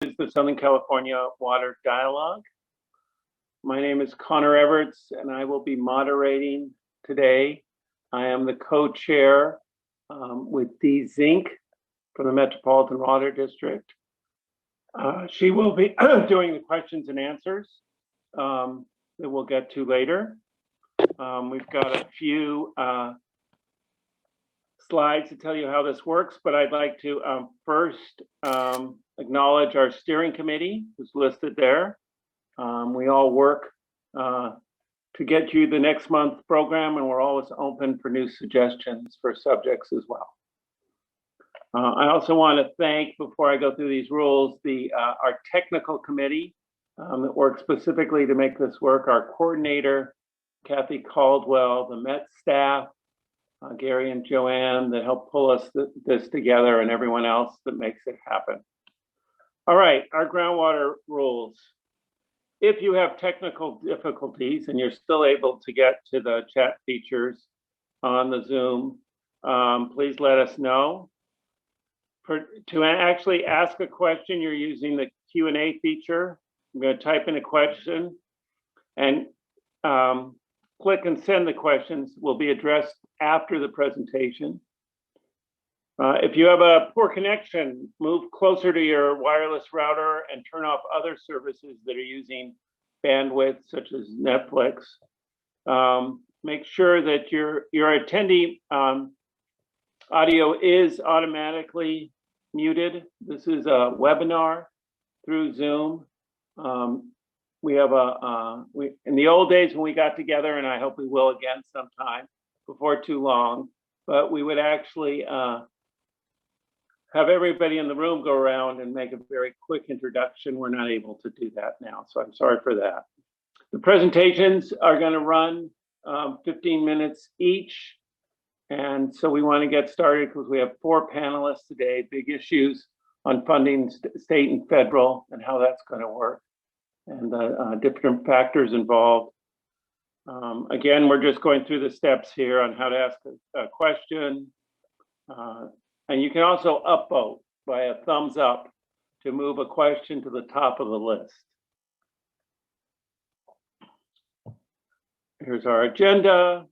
is the Southern California Water Dialogue. My name is Connor Everts, and I will be moderating today. I am the co-chair with Dee Zink from the Metropolitan Water District. She will be doing the questions and answers that we'll get to later. We've got a few slides to tell you how this works, but I'd like to first acknowledge our steering committee, who's listed there. We all work to get you the next month's program, and we're always open for new suggestions for subjects as well. I also want to thank, before I go through these rules, our technical committee that works specifically to make this work, our coordinator, Kathy Caldwell, the Met staff, Gary and Joanne that help pull this together, and everyone else that makes it happen. All right, our groundwater rules. If you have technical difficulties and you're still able to get to the chat features on the Zoom, please let us know. To actually ask a question, you're using the Q&A feature. I'm going to type in a question and click and send the questions. Will be addressed after the presentation. If you have a poor connection, move closer to your wireless router and turn off other services that are using bandwidth, such as Netflix. Make sure that your attendee audio is automatically muted. This is a webinar through Zoom. We have in the old days when we got together, and I hope we will again sometime before too long, but we would actually have everybody in the room go around and make a very quick introduction. We're not able to do that now, so I'm sorry for that. The presentations are going to run 15 minutes each, and so we want to get started because we have 4 panelists today, big issues on funding state and federal and how that's going to work, and the different factors involved. Again, we're just going through the steps here on how to ask a question. And you can also upvote by a thumbs up to move a question to the top of the list. Here's our agenda.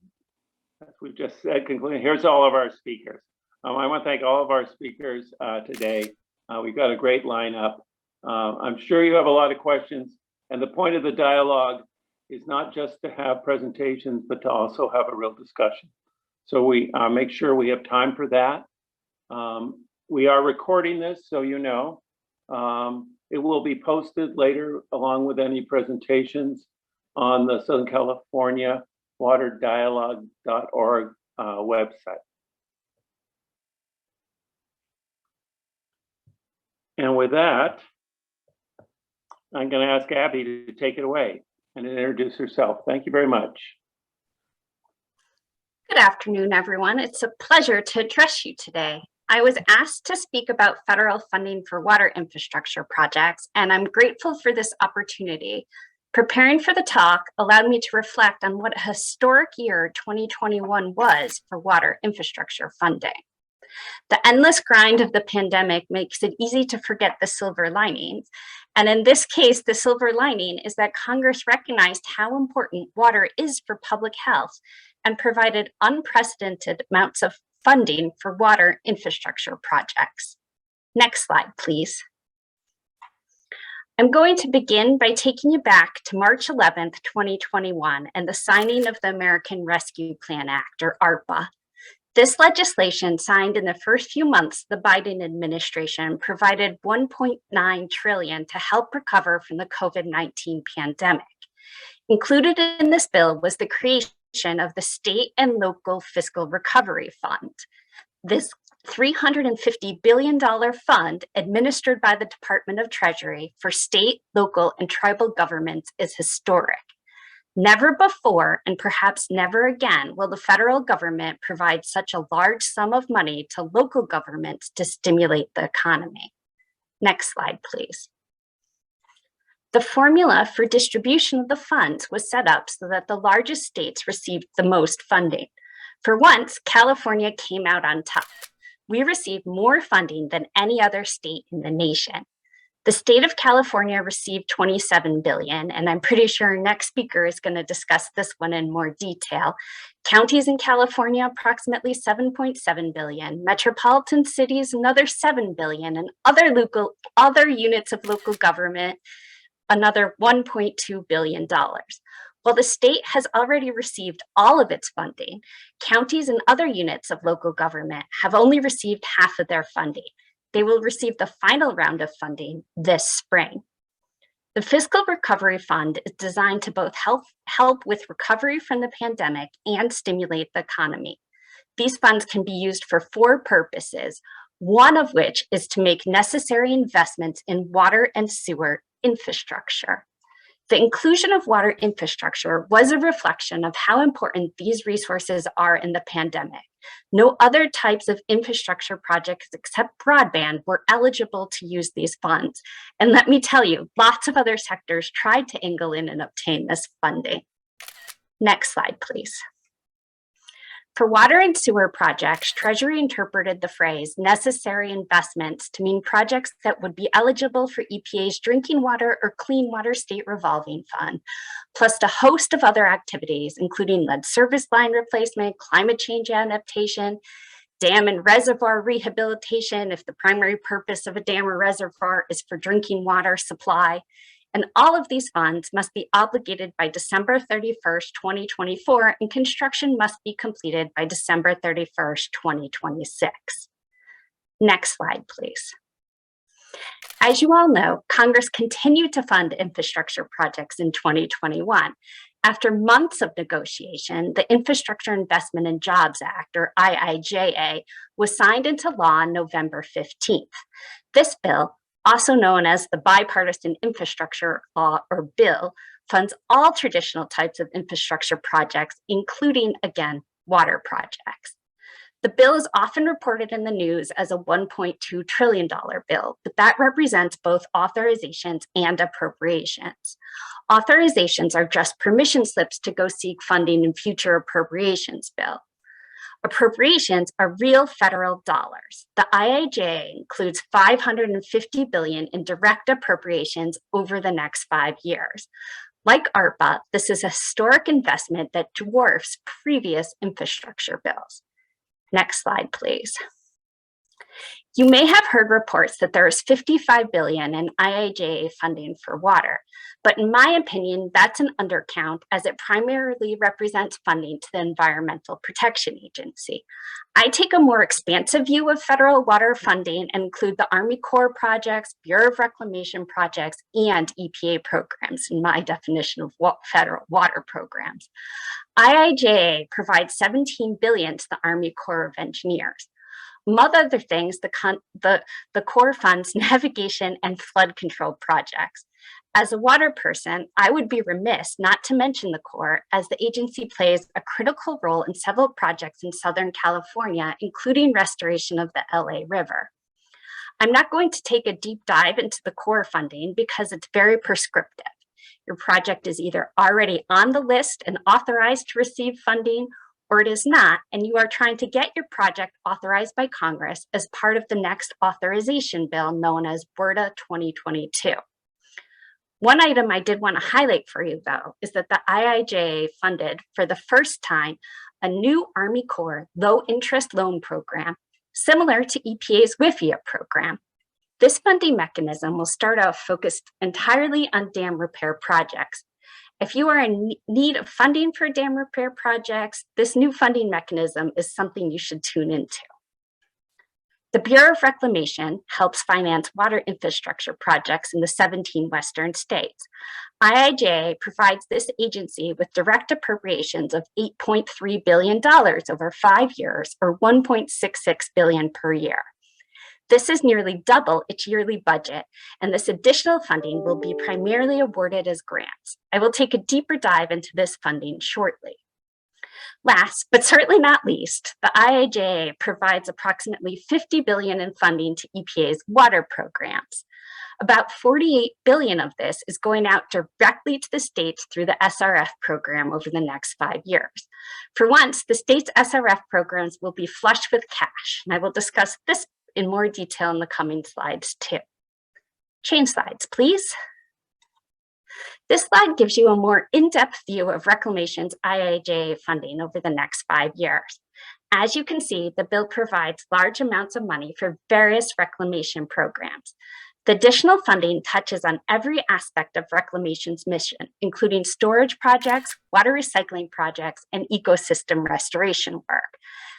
As we've just said, concluding, here's all of our speakers. I want to thank all of our speakers today. We've got a great lineup. I'm sure you have a lot of questions, and the point of the dialogue is not just to have presentations, but to also have a real discussion. So we make sure we have time for that. We are recording this, so you know. It will be posted later along with any presentations on the Southern California waterdialogue.org website. And with that, I'm going to ask Abby to take it away and introduce herself. Thank you very much. Good afternoon, everyone. It's a pleasure to address you today. I was asked to speak about federal funding for water infrastructure projects, and I'm grateful for this opportunity. Preparing for the talk allowed me to reflect on what a historic year 2021 was for water infrastructure funding. The endless grind of the pandemic makes it easy to forget the silver linings. And in this case, the silver lining is that Congress recognized how important water is for public health and provided unprecedented amounts of funding for water infrastructure projects. Next slide, please. I'm going to begin by taking you back to March 11th, 2021, and the signing of the American Rescue Plan Act, or ARPA. This legislation, signed in the first few months of the Biden administration, provided $1.9 trillion to help recover from the COVID-19 pandemic. Included in this bill was the creation of the State and Local Fiscal Recovery Fund. This $350 billion fund administered by the Department of Treasury for state, local, and tribal governments is historic. Never before, and perhaps never again, will the federal government provide such a large sum of money to local governments to stimulate the economy. Next slide, please. The formula for distribution of the funds was set up so that the largest states received the most funding. For once, California came out on top. We received more funding than any other state in the nation. The state of California received $27 billion, and I'm pretty sure next speaker is going to discuss this one in more detail. Counties in California, approximately $7.7 billion. Metropolitan cities, another $7 billion, and other units of local government, another $1.2 billion. While the state has already received all of its funding, counties and other units of local government have only received half of their funding. They will receive the final round of funding this spring. The Fiscal Recovery Fund is designed to both help with recovery from the pandemic and stimulate the economy. These funds can be used for 4 purposes, one of which is to make necessary investments in water and sewer infrastructure. The inclusion of water infrastructure was a reflection of how important these resources are in the pandemic. No other types of infrastructure projects except broadband were eligible to use these funds. And let me tell you, lots of other sectors tried to angle in and obtain this funding. Next slide, please. For water and sewer projects, Treasury interpreted the phrase necessary investments to mean projects that would be eligible for EPA's Drinking Water or Clean Water State Revolving Fund, plus a host of other activities, including lead service line replacement, climate change adaptation, dam and reservoir rehabilitation if the primary purpose of a dam or reservoir is for drinking water supply. And all of these funds must be obligated by December 31st, 2024, and construction must be completed by December 31st, 2026. Next slide, please. As you all know, Congress continued to fund infrastructure projects in 2021. After months of negotiation, the Infrastructure Investment and Jobs Act, or IIJA, was signed into law on November 15th. This bill, also known as the Bipartisan Infrastructure Law, or bill, funds all traditional types of infrastructure projects, including, again, water projects. The bill is often reported in the news as a $1.2 trillion bill, but that represents both authorizations and appropriations. Authorizations are just permission slips to go seek funding in future appropriations bill. Appropriations are real federal dollars. The IIJA includes $550 billion in direct appropriations over the next 5 years. Like ARPA, this is a historic investment that dwarfs previous infrastructure bills. Next slide, please. You may have heard reports that there is $55 billion in IIJA funding for water, but in my opinion, that's an undercount as it primarily represents funding to the Environmental Protection Agency. I take a more expansive view of federal water funding and include the Army Corps projects, Bureau of Reclamation projects, and EPA programs in my definition of federal water programs. IIJA provides $17 billion to the Army Corps of Engineers. Among other things, the Corps funds navigation and flood control projects. As a water person, I would be remiss not to mention the Corps, as the agency plays a critical role in several projects in Southern California, including restoration of the LA River. I'm not going to take a deep dive into the Corps funding because it's very prescriptive. Your project is either already on the list and authorized to receive funding, or it is not, and you are trying to get your project authorized by Congress as part of the next authorization bill known as WRDA 2022. One item I did want to highlight for you, though, is that the IIJA funded for the first time a new Army Corps low-interest loan program similar to EPA's WIFIA program. This funding mechanism will start out focused entirely on dam repair projects. If you are in need of funding for dam repair projects, this new funding mechanism is something you should tune into. The Bureau of Reclamation helps finance water infrastructure projects in the 17 Western states. IIJA provides this agency with direct appropriations of $8.3 billion over 5 years, or $1.66 billion per year. This is nearly double its yearly budget, and this additional funding will be primarily awarded as grants. I will take a deeper dive into this funding shortly. Last, but certainly not least, the IIJA provides approximately $50 billion in funding to EPA's water programs. About $48 billion of this is going out directly to the states through the SRF program over the next 5 years. For once, the state's SRF programs will be flush with cash, and I will discuss this in more detail in the coming slides too. Change slides, please. This slide gives you a more in-depth view of Reclamation's IIJA funding over the next 5 years. As you can see, the bill provides large amounts of money for various reclamation programs. The additional funding touches on every aspect of Reclamation's mission, including storage projects, water recycling projects, and ecosystem restoration work.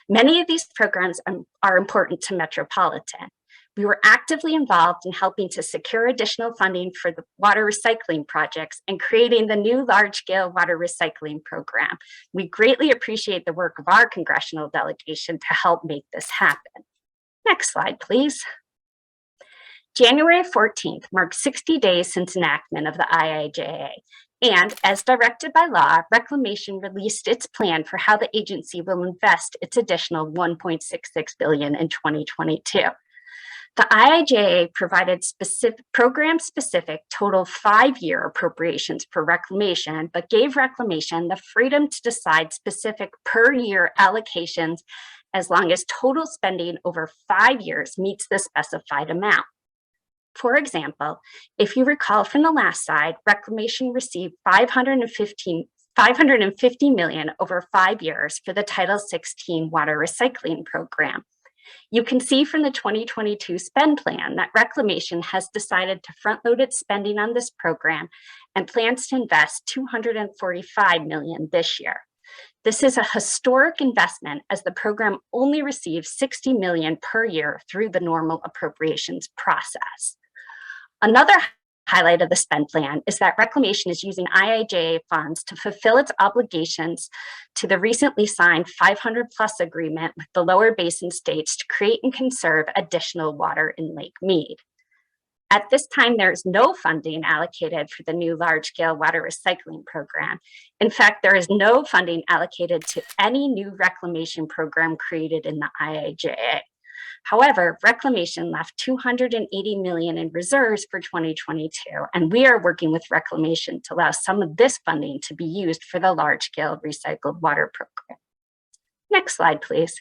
Many of these programs are important to Metropolitan. We were actively involved in helping to secure additional funding for the water recycling projects and creating the new large-scale water recycling program. We greatly appreciate the work of our congressional delegation to help make this happen. Next slide, please. January 14th marked 60 days since enactment of the IIJA. And as directed by law, Reclamation released its plan for how the agency will invest its additional $1.66 billion in 2022. The IIJA provided program-specific total 5-year appropriations for Reclamation, but gave Reclamation the freedom to decide specific per-year allocations as long as total spending over 5 years meets the specified amount. For example, if you recall from the last slide, Reclamation received $550 million over 5 years for the Title 16 water recycling program. You can see from the 2022 spend plan that Reclamation has decided to front-load its spending on this program and plans to invest $245 million this year. This is a historic investment as the program only receives $60 million per year through the normal appropriations process. Another highlight of the spend plan is that Reclamation is using IIJA funds to fulfill its obligations to the recently signed 500+ agreement with the lower basin states to create and conserve additional water in Lake Mead. At this time, there is no funding allocated for the new large-scale water recycling program. In fact, there is no funding allocated to any new reclamation program created in the IIJA. However, Reclamation left $280 million in reserves for 2022, and we are working with Reclamation to allow some of this funding to be used for the large-scale recycled water program. Next slide, please.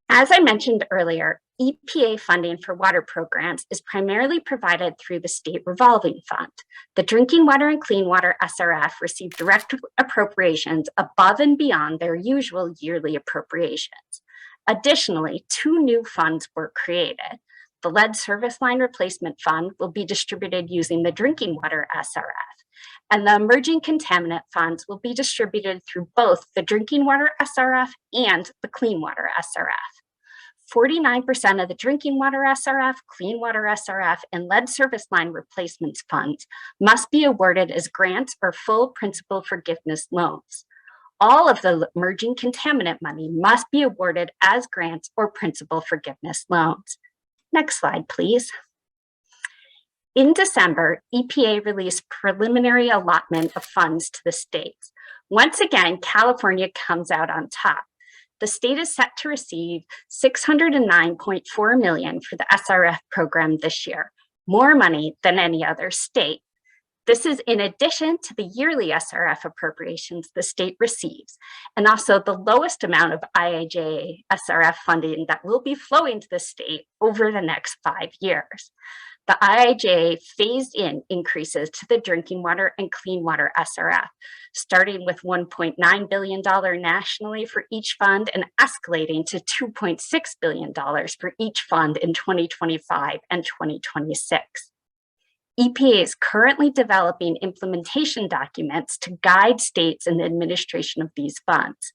As I mentioned earlier, EPA funding for water programs is primarily provided through the State Revolving Fund. The Drinking Water and Clean Water SRF received direct appropriations above and beyond their usual yearly appropriations. Additionally, 2 new funds were created. The Lead Service Line Replacement Fund will be distributed using the Drinking Water SRF, and the Emerging Contaminant Funds will be distributed through both the Drinking Water SRF and the Clean Water SRF. 49% of the Drinking Water SRF, Clean Water SRF, and Lead Service Line Replacements funds must be awarded as grants or full principal forgiveness loans. All of the emerging contaminant money must be awarded as grants or principal forgiveness loans. Next slide, please. In December, EPA released preliminary allotment of funds to the states. Once again, California comes out on top. The state is set to receive $609.4 million for the SRF program this year, more money than any other state. This is in addition to the yearly SRF appropriations the state receives, and also the lowest amount of IIJA SRF funding that will be flowing to the state over the next 5 years. The IIJA phased in increases to the Drinking Water and Clean Water SRF, starting with $1.9 billion nationally for each fund and escalating to $2.6 billion for each fund in 2025 and 2026. EPA is currently developing implementation documents to guide states in the administration of these funds.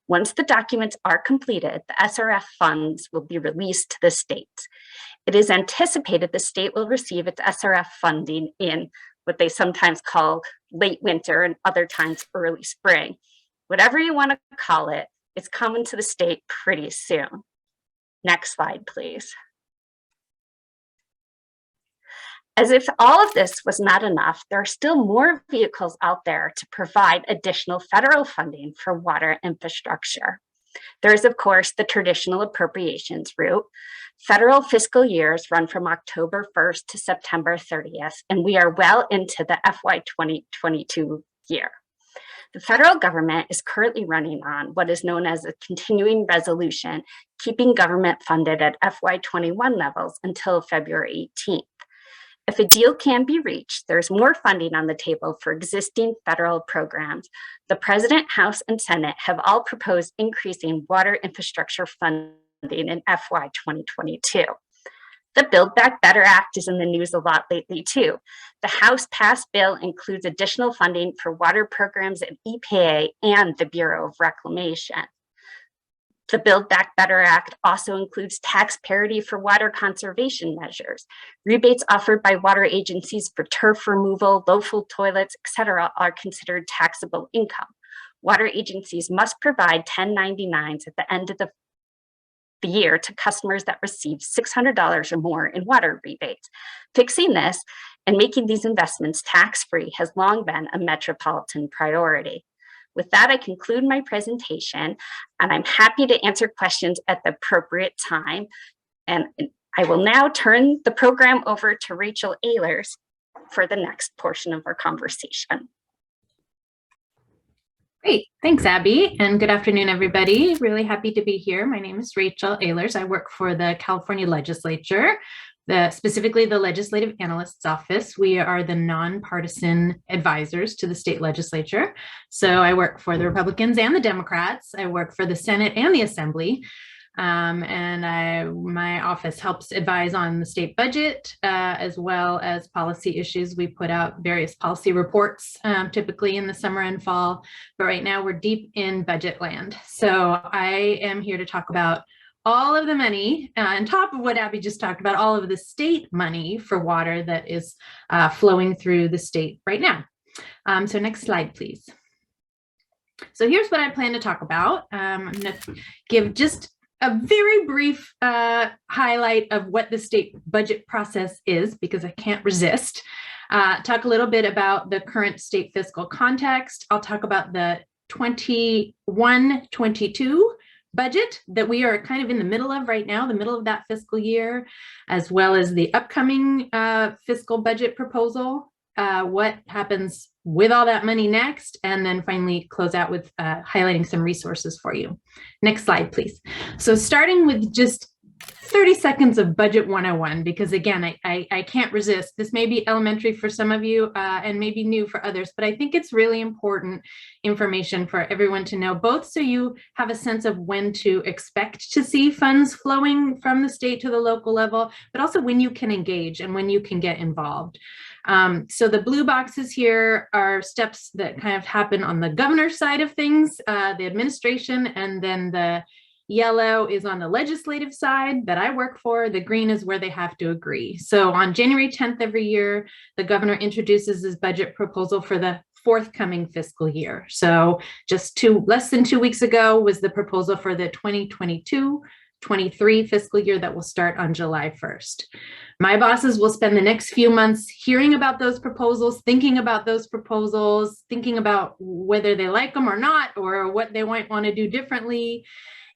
Once the documents are completed, the SRF funds will be released to the states. It is anticipated the state will receive its SRF funding in what they sometimes call late winter and other times early spring. Whatever you want to call it, it's coming to the state pretty soon. Next slide, please. As if all of this was not enough, there are still more vehicles out there to provide additional federal funding for water infrastructure. There is, of course, the traditional appropriations route. Federal fiscal years run from October 1st to September 30th, and we are well into the FY 2022 year. The federal government is currently running on what is known as a continuing resolution, keeping government funded at FY21 levels until February 18th. If a deal can be reached, there's more funding on the table for existing federal programs. The President, House, and Senate have all proposed increasing water infrastructure funding in FY 2022. The Build Back Better Act is in the news a lot lately too. The House passed bill includes additional funding for water programs at EPA and the Bureau of Reclamation. The Build Back Better Act also includes tax parity for water conservation measures. Rebates offered by water agencies for turf removal, low-flow toilets, etc., are considered taxable income. Water agencies must provide 1099s at the end of the year to customers that receive $600 or more in water rebates. Fixing this and making these investments tax-free has long been a Metropolitan priority. With that, I conclude my presentation, and I'm happy to answer questions at the appropriate time. And I will now turn the program over to Rachel Ehlers for the next portion of our conversation. Great, thanks, Abby, and good afternoon, everybody. Really happy to be here. My name is Rachel Ehlers. I work for the California Legislature, specifically the Legislative Analyst's Office. We are the nonpartisan advisors to the state legislature. So I work for the Republicans and the Democrats. I work for the Senate and the Assembly. My office helps advise on the state budget, as well as policy issues. We put out various policy reports, typically in the summer and fall, but right now we're deep in budget land. So I am here to talk about all of the money, on top of what Abby just talked about, all of the state money for water that is flowing through the state right now. So next slide, please. So here's what I plan to talk about. I'm going to give just a very brief highlight of what the state budget process is, because I can't resist. Talk a little bit about the current state fiscal context. I'll talk about the 21-22 budget that we are kind of in the middle of right now, the middle of that fiscal year, as well as the upcoming fiscal budget proposal, what happens with all that money next, and then finally close out with highlighting some resources for you. Next slide, please. So starting with just 30 seconds of Budget 101, because again, I can't resist. This may be elementary for some of you and maybe new for others, but I think it's really important information for everyone to know, both so you have a sense of when to expect to see funds flowing from the state to the local level, but also when you can engage and when you can get involved. So the blue boxes here are steps that kind of happen on the governor's side of things, the administration, and then the yellow is on the legislative side that I work for. The green is where they have to agree. So on January 10th every year, the governor introduces his budget proposal for the forthcoming fiscal year. So just less than 2 weeks ago was the proposal for the 2022-23 fiscal year that will start on July 1st. My bosses will spend the next few months hearing about those proposals, thinking about those proposals, thinking about whether they like them or not, or what they might want to do differently.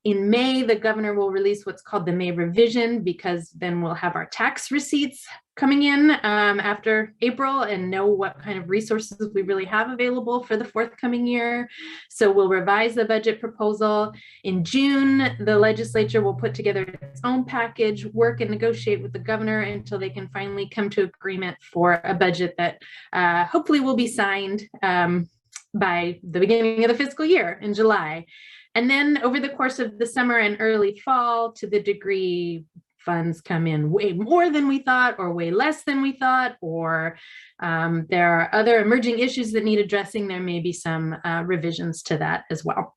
In May, the governor will release what's called the May revision, because then we'll have our tax receipts coming in after April and know what kind of resources we really have available for the forthcoming year. So we'll revise the budget proposal. In June, the legislature will put together its own package, work and negotiate with the governor until they can finally come to agreement for a budget that hopefully will be signed by the beginning of the fiscal year in July. And then over the course of the summer and early fall, to the degree funds come in way more than we thought or way less than we thought, or there are other emerging issues that need addressing, there may be some revisions to that as well.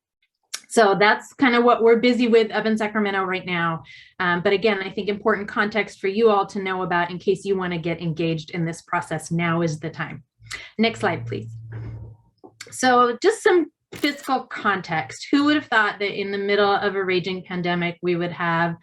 So that's kind of what we're busy with up in Sacramento right now. But again, I think important context for you all to know about in case you want to get engaged in this process. Now is the time. Next slide, please. So just some fiscal context. Who would have thought that in the middle of a raging pandemic, we would have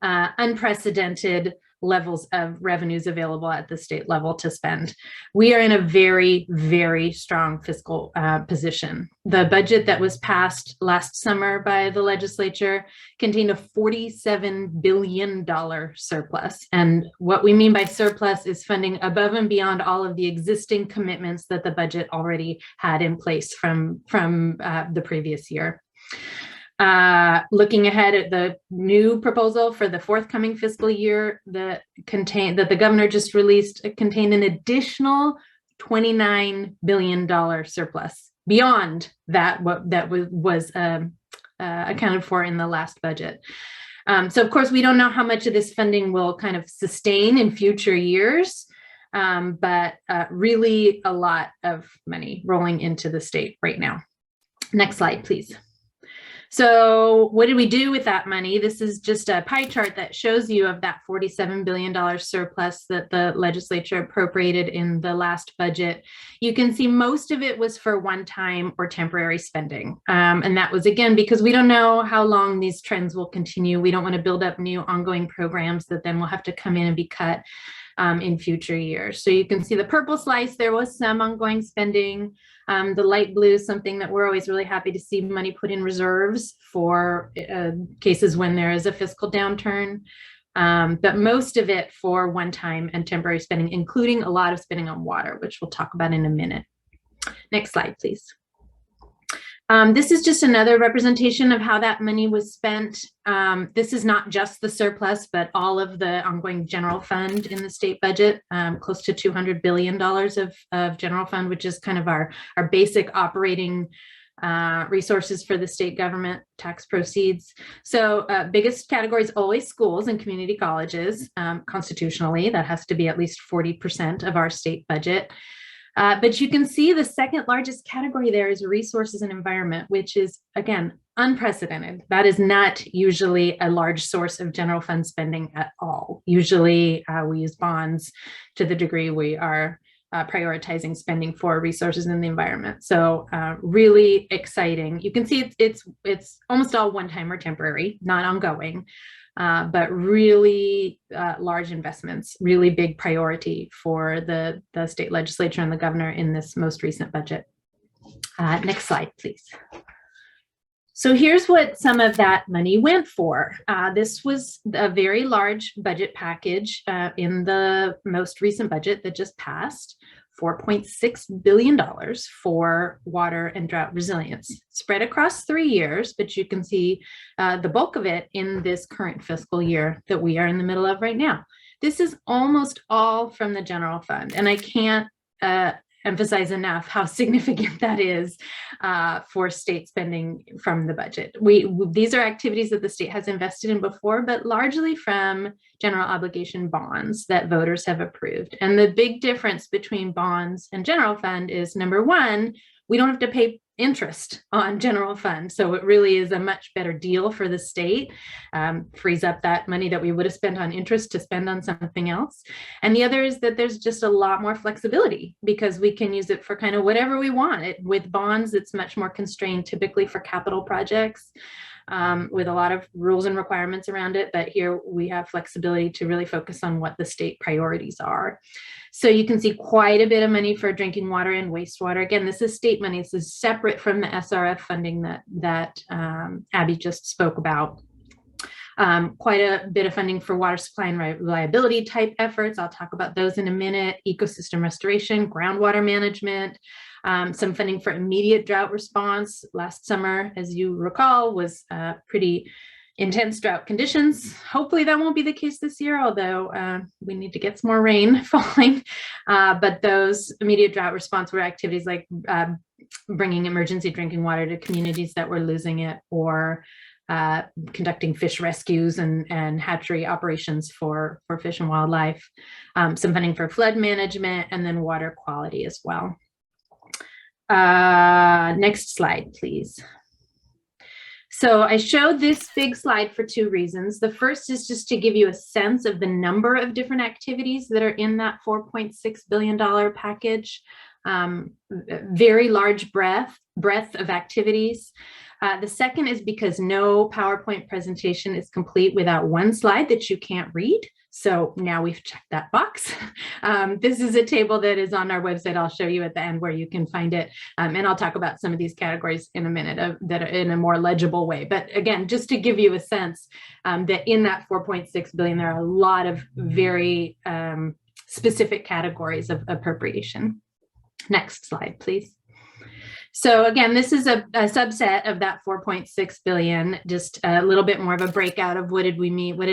unprecedented levels of revenues available at the state level to spend. We are in a very, very strong fiscal position. The budget that was passed last summer by the legislature contained a $47 billion surplus. And what we mean by surplus is funding above and beyond all of the existing commitments that the budget already had in place from the previous year. Looking ahead at the new proposal for the forthcoming fiscal year that the governor just released, contained an additional $29 billion surplus beyond that was accounted for in the last budget. So of course, we don't know how much of this funding will kind of sustain in future years, but really a lot of money rolling into the state right now. Next slide, please. So what did we do with that money? This is just a pie chart that shows you of that $47 billion surplus that the legislature appropriated in the last budget. You can see most of it was for one-time or temporary spending. And that was, again, because we don't know how long these trends will continue. We don't want to build up new ongoing programs that then will have to come in and be cut in future years. So you can see the purple slice, there was some ongoing spending. The light blue is something that we're always really happy to see money put in reserves for cases when there is a fiscal downturn. But most of it for one-time and temporary spending, including a lot of spending on water, which we'll talk about in a minute. Next slide, please. This is just another representation of how that money was spent. This is not just the surplus, but all of the ongoing general fund in the state budget, close to $200 billion of general fund, which is kind of our basic operating resources for the state government, tax proceeds. So biggest category is always schools and community colleges. Constitutionally, that has to be at least 40% of our state budget. But you can see the second largest category there is resources and environment, which is, again, unprecedented. That is not usually a large source of general fund spending at all. Usually we use bonds to the degree we are prioritizing spending for resources in the environment. So really exciting. You can see it's almost all one-time or temporary, not ongoing. But really large investments, really big priority for the state legislature and the governor in this most recent budget. Next slide, please. So here's what some of that money went for. This was a very large budget package in the most recent budget that just passed. $4.6 billion for water and drought resilience, spread across 3 years, but you can see the bulk of it in this current fiscal year that we are in the middle of right now. This is almost all from the general fund, and I can't emphasize enough how significant that is for state spending from the budget. These are activities that the state has invested in before, but largely from general obligation bonds that voters have approved. And the big difference between bonds and general fund is, number one, we don't have to pay interest on general fund. So it really is a much better deal for the state, frees up that money that we would have spent on interest to spend on something else. And the other is that there's just a lot more flexibility because we can use it for kind of whatever we want. With bonds, it's much more constrained, typically for capital projects, with a lot of rules and requirements around it. But here we have flexibility to really focus on what the state priorities are. So you can see quite a bit of money for drinking water and wastewater. Again, this is state money. This is separate from the SRF funding that Abby just spoke about. Quite a bit of funding for water supply and reliability type efforts. I'll talk about those in a minute. Ecosystem restoration, groundwater management, some funding for immediate drought response. Last summer, as you recall, was pretty intense drought conditions. Hopefully that won't be the case this year, although we need to get some more rain falling. But those immediate drought response were activities like bringing emergency drinking water to communities that were losing it, or conducting fish rescues and hatchery operations for fish and wildlife, some funding for flood management, and then water quality as well. Next slide, please. So I showed this big slide for two reasons. The first is just to give you a sense of the number of different activities that are in that $4.6 billion package. Very large breadth of activities. The second is because no PowerPoint presentation is complete without one slide that you can't read. So now we've checked that box. This is a table that is on our website. I'll show you at the end where you can find it. And I'll talk about some of these categories in a minute that are in a more legible way. But again, just to give you a sense that in that 4.6 billion, there are a lot of very specific categories of appropriation. Next slide, please. So again, this is a subset of that 4.6 billion, just a little bit more of a breakout of what did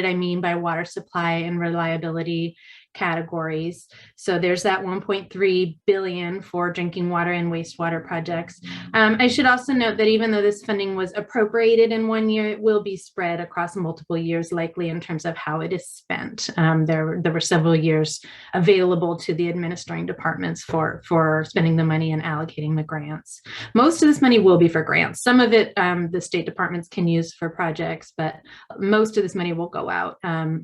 I mean by water supply and reliability categories. So there's that 1.3 billion for drinking water and wastewater projects. I should also note that even though this funding was appropriated in one year, it will be spread across multiple years, likely in terms of how it is spent. There were several years available to the administering departments for spending the money and allocating the grants. Most of this money will be for grants. Some of it the state departments can use for projects, but most of this money will go out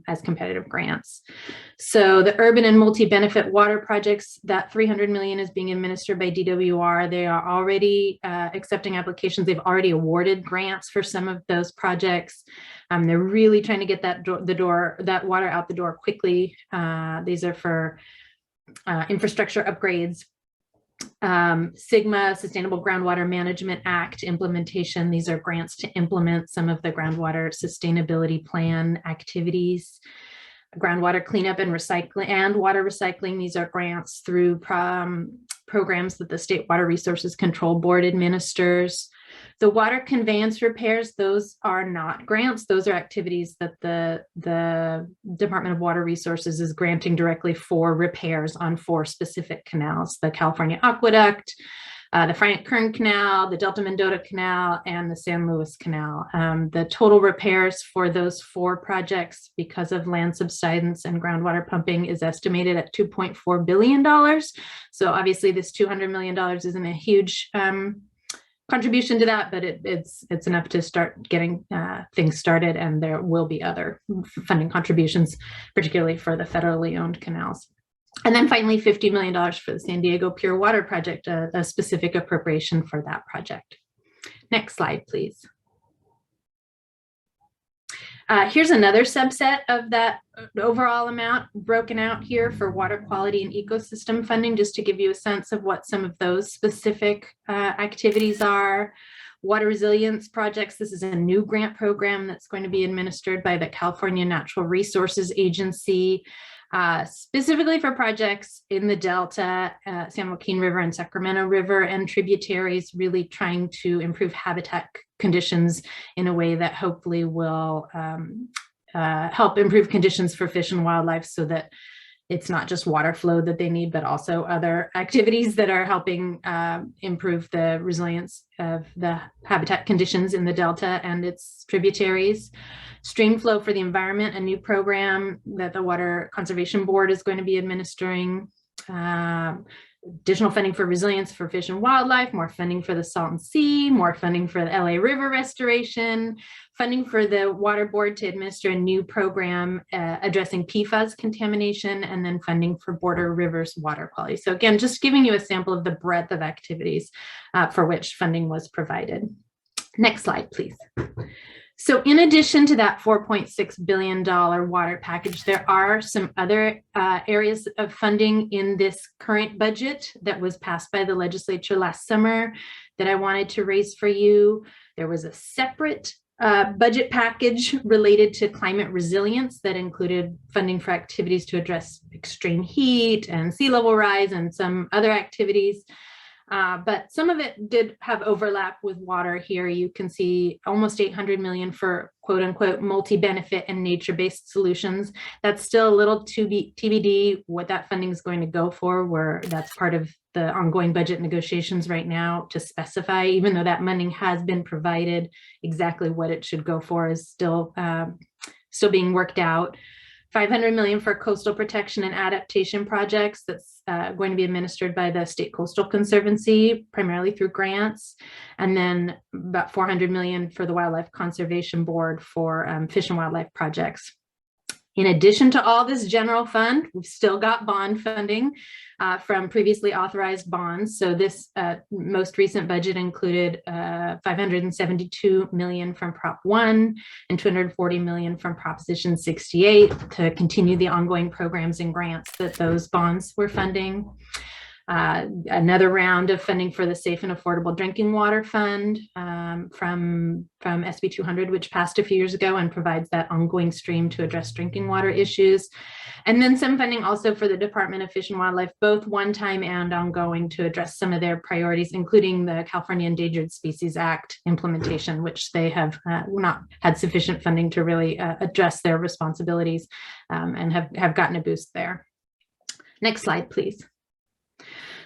as competitive grants. So the urban and multi-benefit water projects, that 300 million is being administered by DWR. They are already accepting applications. They've already awarded grants for some of those projects. They're really trying to get that water out the door quickly. These are for infrastructure upgrades. SGMA, Sustainable Groundwater Management Act implementation. These are grants to implement some of the groundwater sustainability plan activities. Groundwater cleanup and recycling and water recycling. These are grants through programs that the State Water Resources Control Board administers. The water conveyance repairs, those are not grants. Those are activities that the Department of Water Resources is granting directly for repairs on 4 specific canals: the California Aqueduct, the Frank-Kern Canal, the Delta-Mendota Canal, and the San Luis Canal. The total repairs for those 4 projects, because of land subsidence and groundwater pumping, is estimated at $2.4 billion. So obviously this $200 million isn't a huge contribution to that, but it's enough to start getting things started, and there will be other funding contributions, particularly for the federally owned canals. And then finally, $50 million for the San Diego Pure Water Project, a specific appropriation for that project. Next slide, please. Here's another subset of that overall amount broken out here for water quality and ecosystem funding, just to give you a sense of what some of those specific activities are. Water resilience projects. This is a new grant program that's going to be administered by the California Natural Resources Agency, specifically for projects in the Delta, San Joaquin River and Sacramento River and tributaries, really trying to improve habitat conditions in a way that hopefully will help improve conditions for fish and wildlife, so that it's not just water flow that they need, but also other activities that are helping improve the resilience of the habitat conditions in the Delta and its tributaries. Stream flow for the environment, a new program that the Water Conservation Board is going to be administering. Additional funding for resilience for fish and wildlife, more funding for the Salton Sea, more funding for the LA River restoration, funding for the Water Board to administer a new program addressing PFAS contamination, and then funding for Border Rivers water quality. So again, just giving you a sample of the breadth of activities for which funding was provided. Next slide, please. So in addition to that $4.6 billion water package, there are some other areas of funding in this current budget that was passed by the legislature last summer that I wanted to raise for you. There was a separate budget package related to climate resilience that included funding for activities to address extreme heat and sea level rise and some other activities. But some of it did have overlap with water here. You can see almost 800 million for quote unquote multi-benefit and nature-based solutions. That's still a little TBD what that funding is going to go for, where that's part of the ongoing budget negotiations right now to specify, even though that money has been provided, exactly what it should go for is still being worked out. 500 million for coastal protection and adaptation projects. That's going to be administered by the State Coastal Conservancy, primarily through grants. And then about 400 million for the Wildlife Conservation Board for fish and wildlife projects. In addition to all this general fund, we've still got bond funding from previously authorized bonds. So this most recent budget included $572 million from Prop 1 and $240 million from Proposition 68 to continue the ongoing programs and grants that those bonds were funding. Another round of funding for the Safe and Affordable Drinking Water Fund from SB 200, which passed a few years ago and provides that ongoing stream to address drinking water issues. And then some funding also for the Department of Fish and Wildlife, both one-time and ongoing, to address some of their priorities, including the California Endangered Species Act implementation, which they have not had sufficient funding to really address their responsibilities and have gotten a boost there. Next slide, please.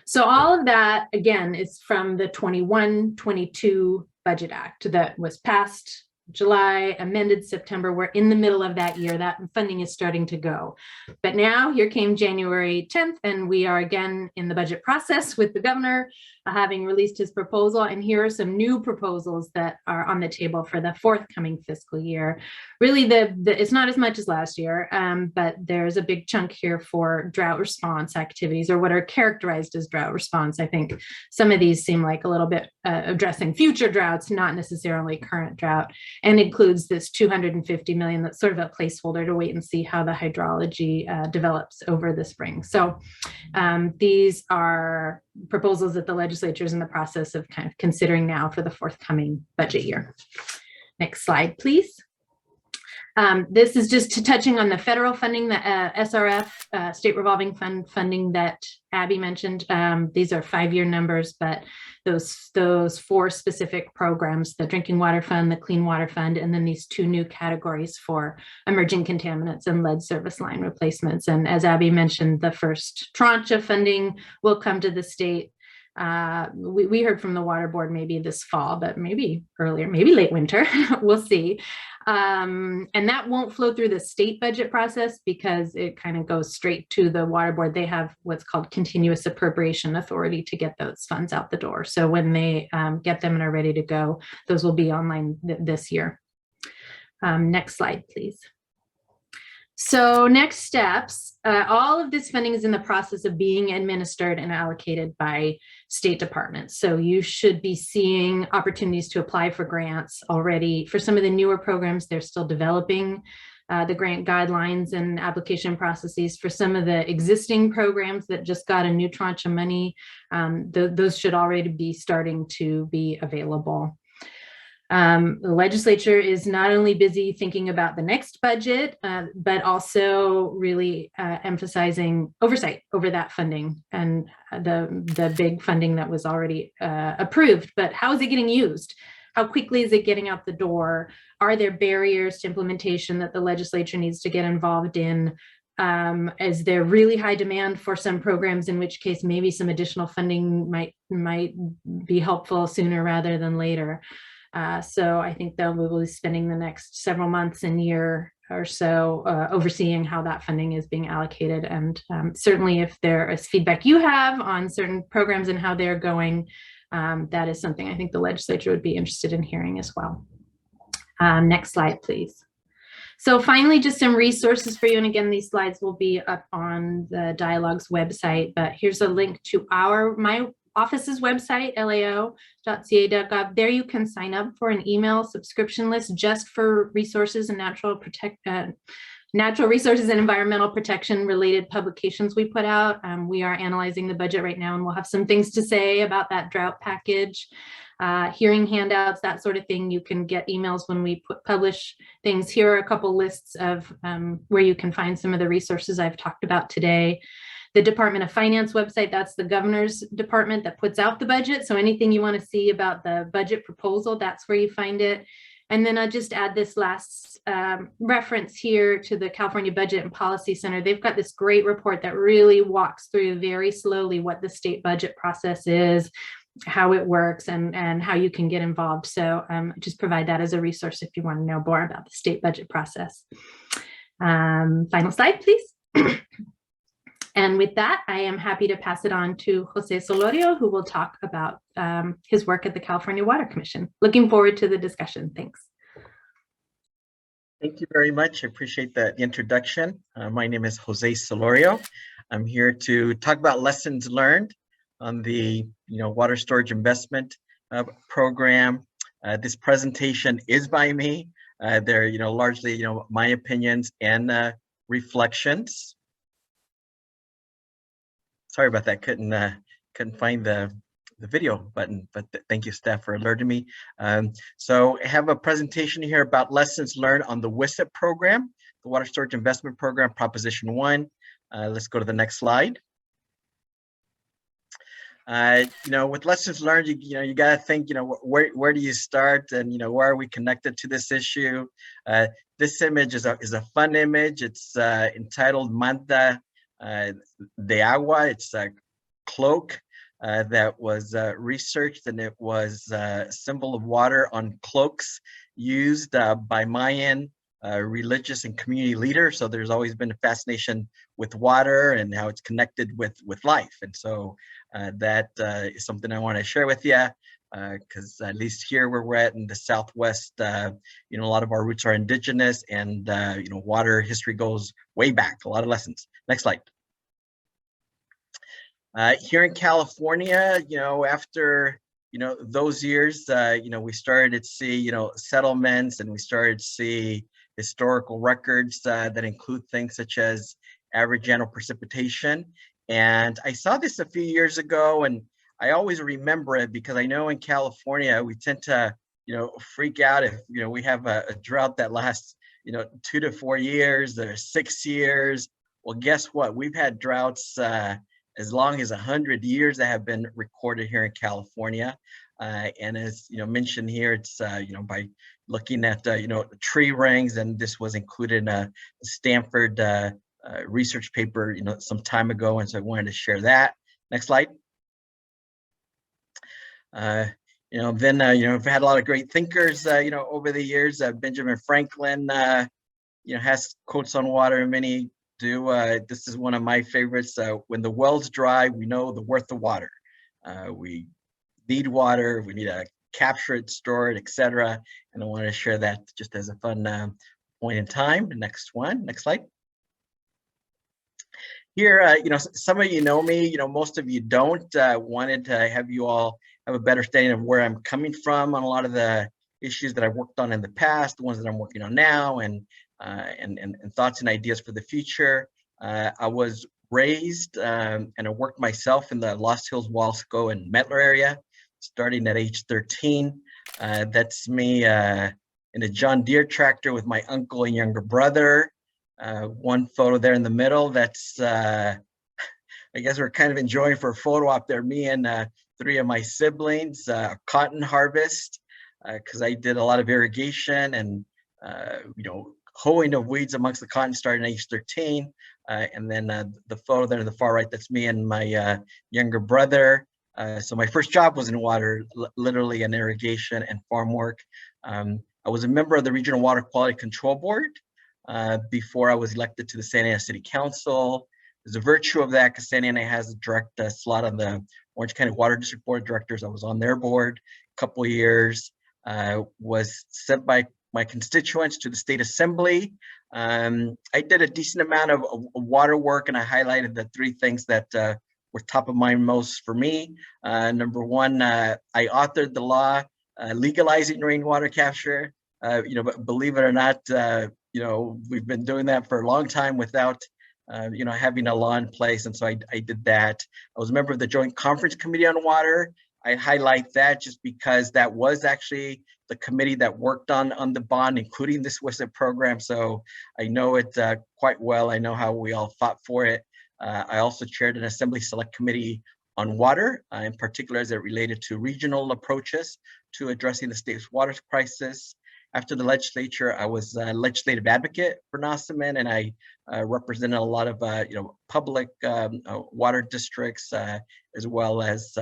So all of that, again, is from the 21-22 Budget Act that was passed July, amended September. We're in the middle of that year. That funding is starting to go. But now here came January 10th, and we are again in the budget process with the governor having released his proposal. And here are some new proposals that are on the table for the forthcoming fiscal year. Really, it's not as much as last year, but there's a big chunk here for drought response activities, or what are characterized as drought response. I think some of these seem like a little bit addressing future droughts, not necessarily current drought, and includes this $250 million that's sort of a placeholder to wait and see how the hydrology develops over the spring. So these are proposals that the legislature is in the process of kind of considering now for the forthcoming budget year. Next slide, please. This is just touching on the federal funding, the SRF, State Revolving Fund funding that Abby mentioned. These are 5-year numbers, but those 4 specific programs, the Drinking Water Fund, the Clean Water Fund, and then these 2 new categories for emerging contaminants and lead service line replacements. And as Abby mentioned, the first tranche of funding will come to the state. We heard from the water board maybe this fall, but maybe earlier, maybe late winter, we'll see. And that won't flow through the state budget process because it kind of goes straight to the water board. They have what's called continuous appropriation authority to get those funds out the door. So when they get them and are ready to go, those will be online this year. Next slide, please. So next steps, all of this funding is in the process of being administered and allocated by state departments. So you should be seeing opportunities to apply for grants already. For some of the newer programs, they're still developing the grant guidelines and application processes. For some of the existing programs that just got a new tranche of money, those should already be starting to be available. The legislature is not only busy thinking about the next budget, but also really emphasizing oversight over that funding and the big funding that was already approved. But how is it getting used? How quickly is it getting out the door? Are there barriers to implementation that the legislature needs to get involved in? Is there really high demand for some programs, in which case maybe some additional funding might be helpful sooner rather than later? So I think that we will be spending the next several months and year or so overseeing how that funding is being allocated. And certainly if there is feedback you have on certain programs and how they're going, that is something I think the legislature would be interested in hearing as well. Next slide, please. So finally, just some resources for you. And again, these slides will be up on the Dialogues website, but here's a link to my office's website, lao.ca.gov. There you can sign up for an email subscription list just for resources and natural resources and environmental protection related publications we put out. We are analyzing the budget right now, and we'll have some things to say about that drought package, hearing handouts, that sort of thing. You can get emails when we publish things. Here are a couple lists of where you can find some of the resources I've talked about today. The Department of Finance website, that's the governor's department that puts out the budget. So anything you want to see about the budget proposal, that's where you find it. And then I'll just add this last reference here to the California Budget and Policy Center. They've got this great report that really walks through very slowly what the state budget process is, how it works, and how you can get involved. So just provide that as a resource if you want to know more about the state budget process. Final slide, please. And with that, I am happy to pass it on to Jose Solorio, who will talk about his work at the California Water Commission. Looking forward to the discussion. Thanks. Thank you very much. I appreciate the introduction. My name is Jose Solorio. I'm here to talk about lessons learned on the water storage investment program. This presentation is by me. They're largely my opinions and reflections. Sorry about that. Couldn't find the video button, but thank you, staff, for alerting me. So I have a presentation here about lessons learned on the WISIP program, the Water Storage Investment Program, Proposition 1. Let's go to the next slide. With lessons learned, you got to think, where do you start, and where are we connected to this issue? This image is a fun image. It's entitled Manta de Agua. It's a cloak that was researched, and it was a symbol of water on cloaks used by Mayan religious and community leaders. So there's always been a fascination with water and how it's connected with life. And so that is something I want to share with you, because at least here where we're at in the Southwest, a lot of our roots are indigenous, and water history goes way back, a lot of lessons. Next slide. Here in California, after those years, we started to see settlements, and we started to see historical records that include things such as average annual precipitation. And I saw this a few years ago, and I always remember it because I know in California we tend to freak out if we have a drought that lasts 2 to 4 years or 6 years. Well, guess what? We've had droughts as long as 100 years that have been recorded here in California. And as mentioned here, it's by looking at tree rings, and this was included in a Stanford research paper some time ago, and so I wanted to share that. Next slide. We've had a lot of great thinkers over the years. Benjamin Franklin has quotes on water, and many do. This is one of my favorites. When the well's dry, we know the worth of water. We need water, we need to capture it, store it, etc. And I want to share that just as a fun point in time. The next one, next slide. Here, some of you know me, most of you don't. Wanted to have you all have a better understanding of where I'm coming from on a lot of the issues that I've worked on in the past, the ones that I'm working on now, and thoughts and ideas for the future. I was raised and I worked myself in the Lost Hills, Wasco, and Mettler area, starting at age 13. That's me in a John Deere tractor with my uncle and younger brother. One photo there in the middle, that's, I guess we're kind of enjoying for a photo op there, me and 3 of my siblings, cotton harvest, because I did a lot of irrigation and, hoeing of weeds amongst the cotton starting at age 13. And then the photo there in the far right, that's me and my younger brother. So my first job was in water, literally in irrigation and farm work. I was a member of the Regional Water Quality Control Board before I was elected to the Santa Ana City Council. There's a virtue of that because Santa Ana has a direct slot on the Orange County Water District Board of Directors. I was on their board a couple of years, was sent by my constituents to the state assembly. I did a decent amount of water work, and I highlighted the 3 things that were top of mind most for me. Number 1, I authored the law legalizing rainwater capture. But believe it or not, we've been doing that for a long time without having a law in place, and so I did that. I was a member of the Joint Conference Committee on Water. I highlight that just because that was actually the committee that worked on the bond, including this WISIP program. So I know it quite well. I know how we all fought for it. I also chaired an Assembly Select Committee on water, in particular as it related to regional approaches to addressing the state's water crisis. After the legislature, I was a legislative advocate for Nossaman, and I represented a lot of public water districts, as well as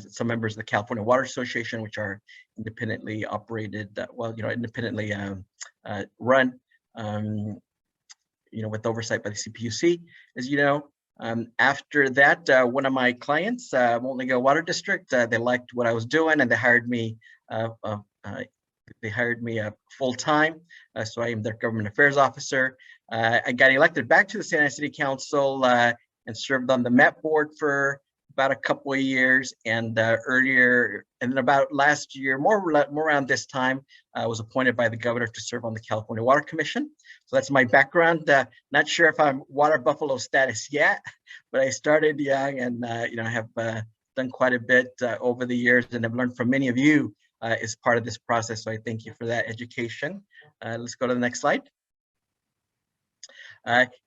some members of the California Water Association, which are independently operated, independently run, with oversight by the CPUC, as you know. After that, one of my clients, Molten Lake Water District, they liked what I was doing, and they hired me they hired me full-time, so I am their government affairs officer. I got elected back to the San Ana City Council and served on the Met board for about a couple of years, and earlier, and then about last year, more around this time, I was appointed by the governor to serve on the California Water Commission. So that's my background. Not sure if I'm water buffalo status yet, but I started young, and have done quite a bit over the years, and I've learned from many of you as part of this process. So I thank you for that education. Let's go to the next slide.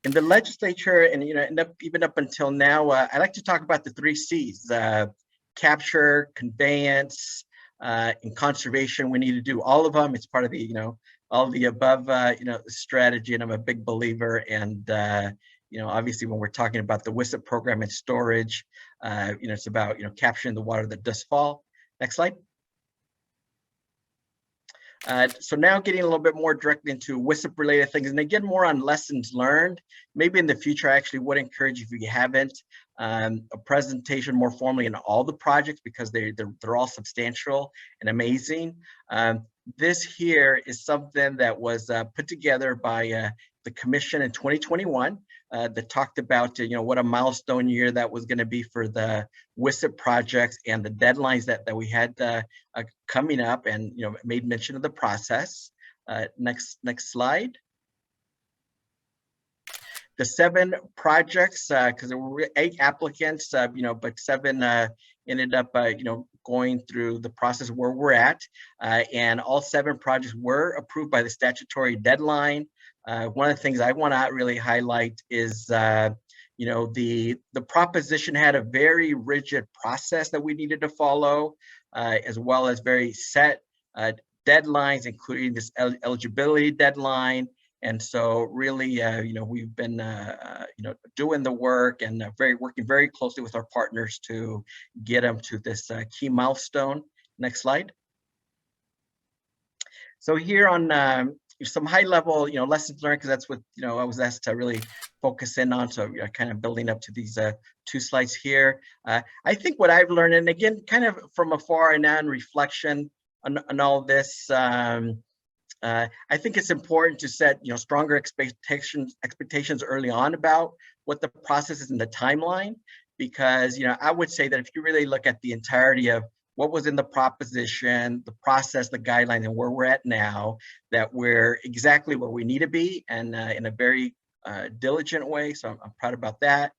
In the legislature, and even up until now, I like to talk about the 3 C's: capture, conveyance, and conservation. We need to do all of them. It's part of the all of the above strategy, and I'm a big believer. And obviously, when we're talking about the WISP program and storage, it's about capturing the water that does fall. Next slide. So now getting a little bit more directly into WISP related things, and again, more on lessons learned. Maybe in the future, I actually would encourage, if you haven't, a presentation more formally in all the projects, because they're all substantial and amazing. This here is something that was put together by the commission in 2021 that talked about what a milestone year that was going to be for the WISP projects and the deadlines that we had coming up, and made mention of the process. Next slide. The 7 projects, because there were 8 applicants, but 7 ended up going through the process where we're at, and all 7 projects were approved by the statutory deadline. One of the things I want to really highlight is the proposition had a very rigid process that we needed to follow, as well as very set deadlines, including this eligibility deadline. And so really, we've been, doing the work and working very closely with our partners to get them to this key milestone. Next slide. So here on some high level, lessons learned, because that's what, I was asked to really focus in on. So kind of building up to these 2 slides here. I think what I've learned, and again, kind of from afar and now in reflection on all this, I think it's important to set, stronger expectations early on about what the process is and the timeline, because, I would say that if you really look at the entirety of what was in the proposition, the process, the guidelines, and where we're at now, that we're exactly where we need to be, and in a very diligent way. So I'm proud about that.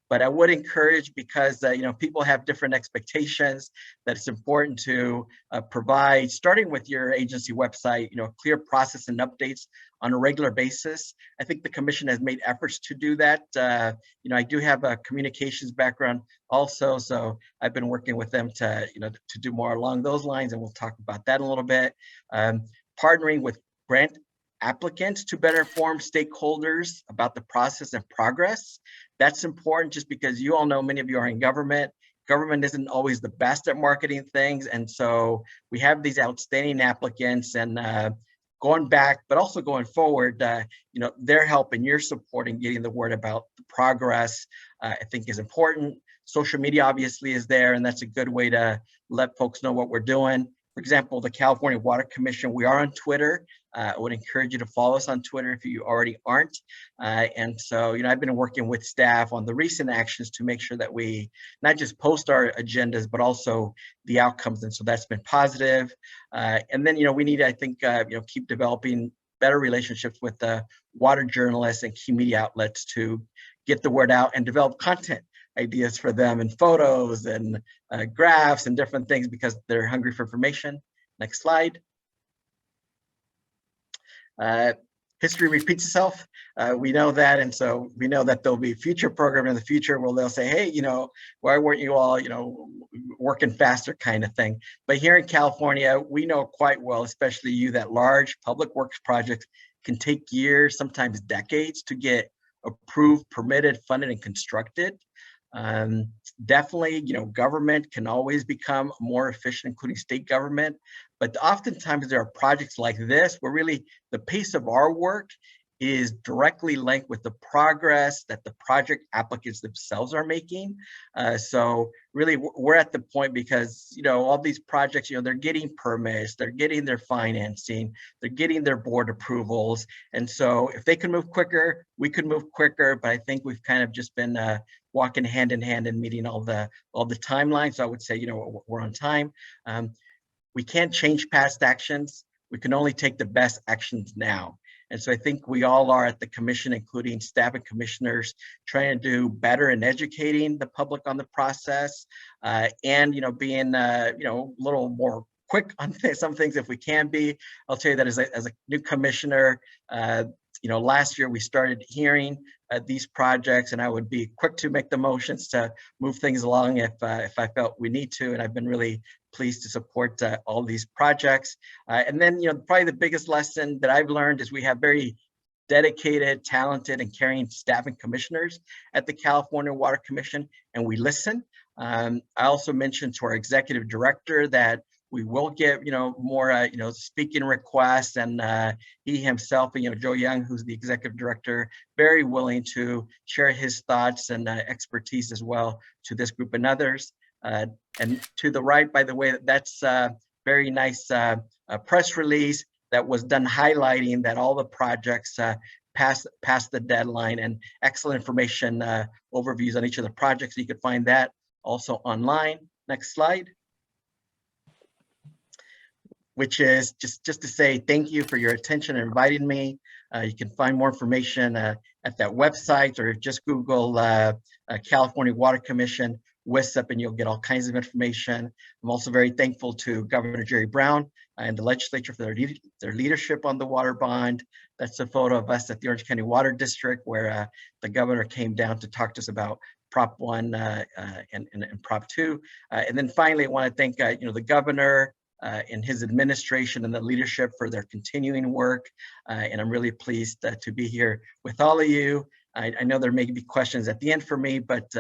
But I would encourage, because people have different expectations, that it's important to provide, starting with your agency website, clear process and updates on a regular basis. I think the commission has made efforts to do that. I do have a communications background also, so I've been working with them to do more along those lines, and we'll talk about that a little bit. Partnering with grant applicants to better inform stakeholders about the process and progress. That's important, just because you all know, many of you are in government. Government isn't always the best at marketing things. And so we have these outstanding applicants, and going back, but also going forward, their help and your support in getting the word about the progress, I think is important. Social media obviously is there, and that's a good way to let folks know what we're doing. For example, the California Water Commission, we are on Twitter. I would encourage you to follow us on Twitter if you already aren't. And so, I've been working with staff on the recent actions to make sure that we not just post our agendas, but also the outcomes. And so that's been positive. And then, we need to, I think, keep developing better relationships with water journalists and key media outlets to get the word out and develop content ideas for them, and photos and graphs and different things, because they're hungry for information. Next slide. History repeats itself. We know that, and so we know that there'll be future program in the future where they'll say, hey, why weren't you all, working faster, kind of thing. But here in California, we know quite well, especially you, that large public works projects can take years, sometimes decades, to get approved, permitted, funded, and constructed. Definitely, government can always become more efficient, including state government. But oftentimes there are projects like this where really the pace of our work is directly linked with the progress that the project applicants themselves are making. So really, we're at the point because, all these projects, they're getting permits, they're getting their financing, they're getting their board approvals. And so if they can move quicker, we could move quicker. But I think we've kind of just been walking hand in hand and meeting all the timelines. So I would say, we're on time. We can't change past actions. We can only take the best actions now. And so I think we all are at the commission, including staff and commissioners, trying to do better in educating the public on the process, and being a little more quick on some things if we can be. I'll tell you that as a new commissioner, last year we started hearing these projects, and I would be quick to make the motions to move things along if I felt we need to. And I've been really pleased to support all these projects. And then, probably the biggest lesson that I've learned is we have very dedicated, talented, and caring staff and commissioners at the California Water Commission, and we listen. I also mentioned to our executive director that we will get, more, speaking requests, and he himself, Joe Young, who's the executive director, very willing to share his thoughts and expertise as well to this group and others. And to the right, by the way, that's a very nice press release that was done highlighting that all the projects passed the deadline, and excellent information overviews on each of the projects. You could find that also online. Next slide. Which is just to say thank you for your attention and inviting me. You can find more information at that website, or just Google California Water Commission WISP, and you'll get all kinds of information. I'm also very thankful to Governor Jerry Brown and the legislature for their leadership on the water bond. That's a photo of us at the Orange County Water District, where the governor came down to talk to us about Prop 1 and Prop 2. And then finally, I want to thank the governor and his administration and the leadership for their continuing work. And I'm really pleased to be here with all of you. I know there may be questions at the end for me, but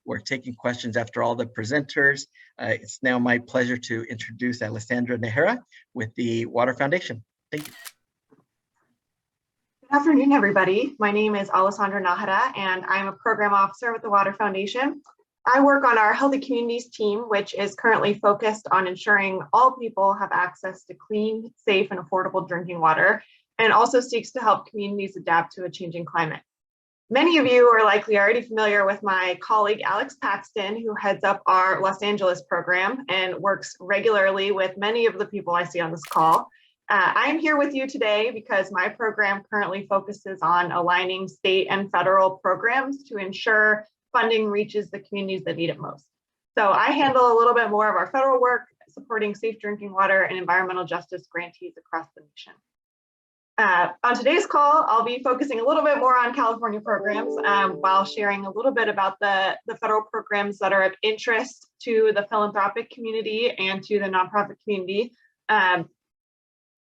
we're taking questions after all the presenters. It's now my pleasure to introduce Alessandra Nehera with the Water Foundation. Thank you. Good afternoon, everybody. My name is Alessandra Nahara, and I'm a program officer with the Water Foundation. I work on our Healthy Communities team, which is currently focused on ensuring all people have access to clean, safe, and affordable drinking water, and also seeks to help communities adapt to a changing climate. Many of you are likely already familiar with my colleague, Alex Paxton, who heads up our Los Angeles program and works regularly with many of the people I see on this call. I'm here with you today because my program currently focuses on aligning state and federal programs to ensure funding reaches the communities that need it most. So I handle a little bit more of our federal work, supporting safe drinking water and environmental justice grantees across the nation. On today's call, I'll be focusing a little bit more on California programs while sharing a little bit about the federal programs that are of interest to the philanthropic community and to the nonprofit community.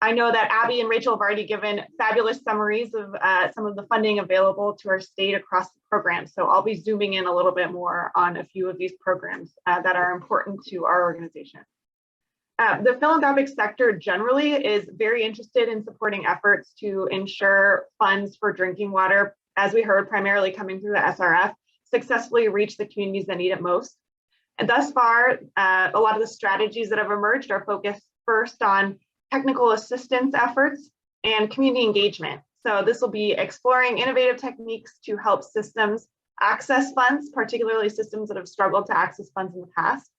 I know that Abby and Rachel have already given fabulous summaries of some of the funding available to our state across the program. So I'll be zooming in a little bit more on a few of these programs that are important to our organization. The philanthropic sector generally is very interested in supporting efforts to ensure funds for drinking water, as we heard, primarily coming through the SRF, successfully reach the communities that need it most. And thus far, a lot of the strategies that have emerged are focused first on technical assistance efforts and community engagement. So this will be exploring innovative techniques to help systems access funds, particularly systems that have struggled to access funds in the past,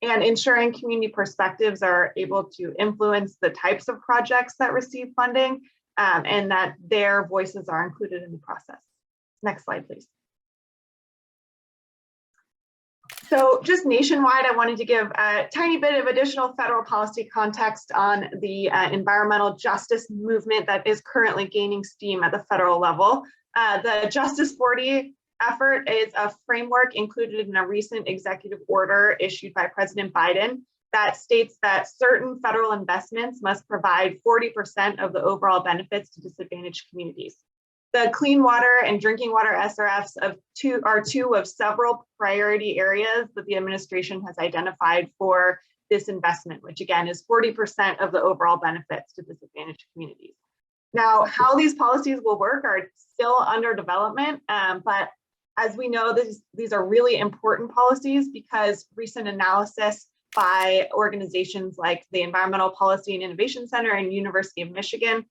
and ensuring community perspectives are able to influence the types of projects that receive funding and that their voices are included in the process. Next slide, please. So just nationwide, I wanted to give a tiny bit of additional federal policy context on the environmental justice movement that is currently gaining steam at the federal level. The Justice 40 effort is a framework included in a recent executive order issued by President Biden that states that certain federal investments must provide 40% of the overall benefits to disadvantaged communities. The clean water and drinking water SRFs are two of several priority areas that the administration has identified for this investment, which again is 40% of the overall benefits to disadvantaged communities. Now, how these policies will work are still under development, but as we know, these are really important policies because recent analysis by organizations like the Environmental Policy and Innovation Center and University of Michigan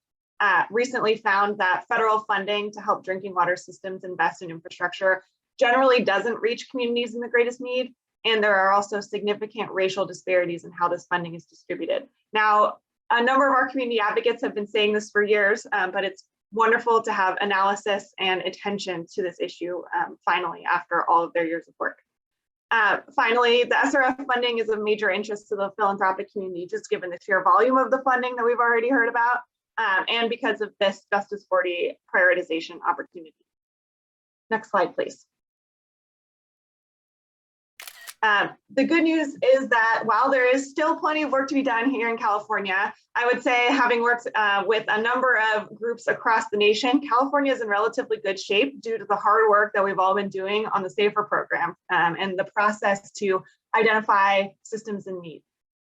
recently found that federal funding to help drinking water systems invest in infrastructure generally doesn't reach communities in the greatest need. And there are also significant racial disparities in how this funding is distributed. Now, a number of our community advocates have been saying this for years, but it's wonderful to have analysis and attention to this issue finally after all of their years of work. Finally, the SRF funding is of major interest to the philanthropic community, just given the sheer volume of the funding that we've already heard about, and because of this Justice 40 prioritization opportunity. Next slide, please. The good news is that while there is still plenty of work to be done here in California, I would say, having worked with a number of groups across the nation, California is in relatively good shape due to the hard work that we've all been doing on the SAFER program and the process to identify systems in need.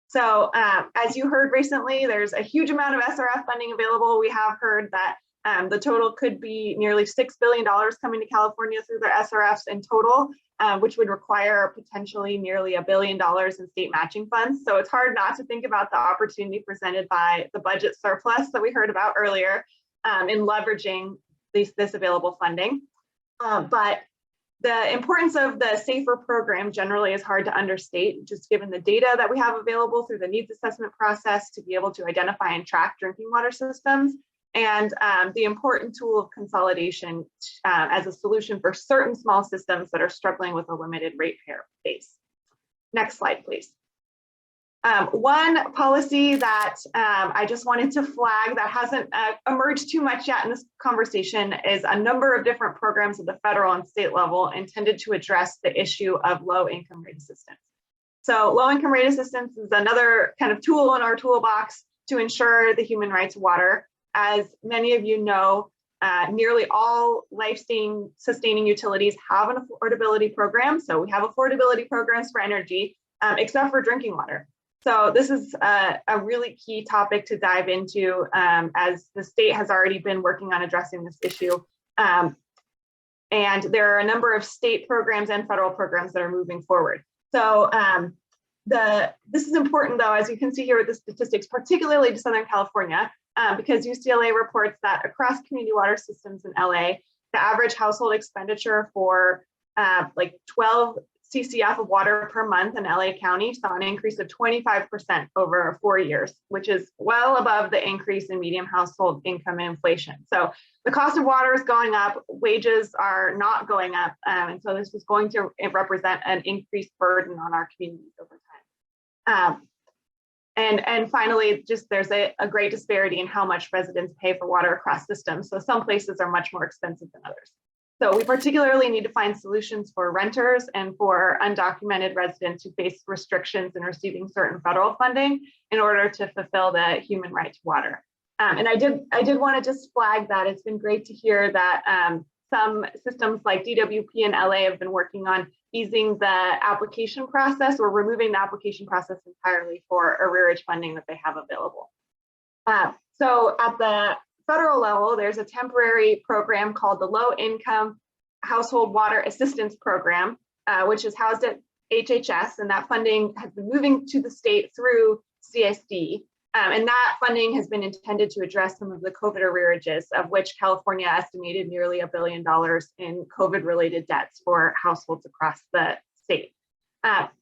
So as you heard recently, there's a huge amount of SRF funding available. We have heard that the total could be nearly $6 billion coming to California through the SRFs in total, which would require potentially nearly $1 billion in state matching funds. So it's hard not to think about the opportunity presented by the budget surplus that we heard about earlier in leveraging this available funding. But the importance of the SAFER program generally is hard to understate, just given the data that we have available through the needs assessment process to be able to identify and track drinking water systems, and the important tool of consolidation as a solution for certain small systems that are struggling with a limited ratepayer base. Next slide, please. One policy that I just wanted to flag that hasn't emerged too much yet in this conversation is a number of different programs at the federal and state level intended to address the issue of low income rate assistance. So low income rate assistance is another kind of tool in our toolbox to ensure the human right to water. As many of you know, nearly all life-sustaining utilities have an affordability program. So we have affordability programs for energy, except for drinking water. So this is a really key topic to dive into as the state has already been working on addressing this issue. And there are a number of state programs and federal programs that are moving forward. So this is important though, as you can see here with the statistics, particularly to Southern California, because UCLA reports that across community water systems in LA, the average household expenditure for like 12 CCF of water per month in LA County saw an increase of 25% over 4 years, which is well above the increase in median household income and inflation. So the cost of water is going up, wages are not going up. And so this is going to represent an increased burden on our communities over time. And finally, just there's a great disparity in how much residents pay for water across systems. So some places are much more expensive than others. So we particularly need to find solutions for renters and for undocumented residents who face restrictions in receiving certain federal funding in order to fulfill the human right to water. And I did want to just flag that it's been great to hear that some systems like DWP in LA have been working on easing the application process or removing the application process entirely for arrearage funding that they have available. So at the federal level, there's a temporary program called the Low Income Household Water Assistance Program, which is housed at HHS, and that funding has been moving to the state through CSD. And that funding has been intended to address some of the COVID arrearages, of which California estimated nearly $1 billion in COVID-related debts for households across the state.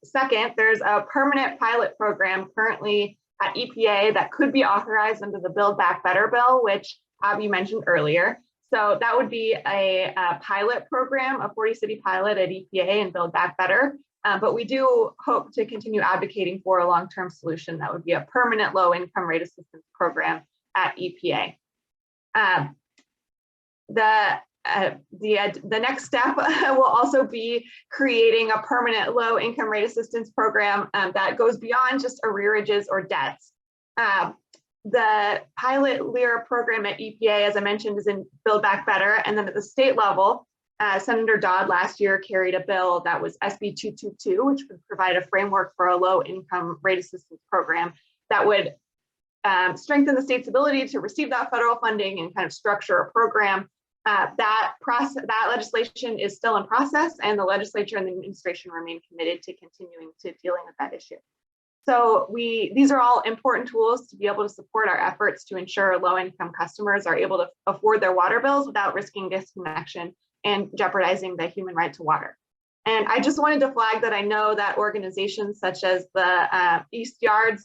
Second, there's a permanent pilot program currently at EPA that could be authorized under the Build Back Better bill, which Abby mentioned earlier. So that would be a pilot program, a 40-city pilot at EPA and Build Back Better. But we do hope to continue advocating for a long-term solution that would be a permanent low-income rate assistance program at EPA. The next step will also be creating a permanent low-income rate assistance program that goes beyond just arrearages or debts. The pilot LIRA program at EPA, as I mentioned, is in Build Back Better, and then at the state level, Senator Dodd last year carried a bill that was SB 222, which would provide a framework for a low income rate assistance program that would strengthen the state's ability to receive that federal funding and kind of structure a program. That legislation is still in process, and the legislature and the administration remain committed to continuing to dealing with that issue. So these are all important tools to be able to support our efforts to ensure low-income customers are able to afford their water bills without risking disconnection and jeopardizing the human right to water. And I just wanted to flag that I know that organizations such as the East Yards,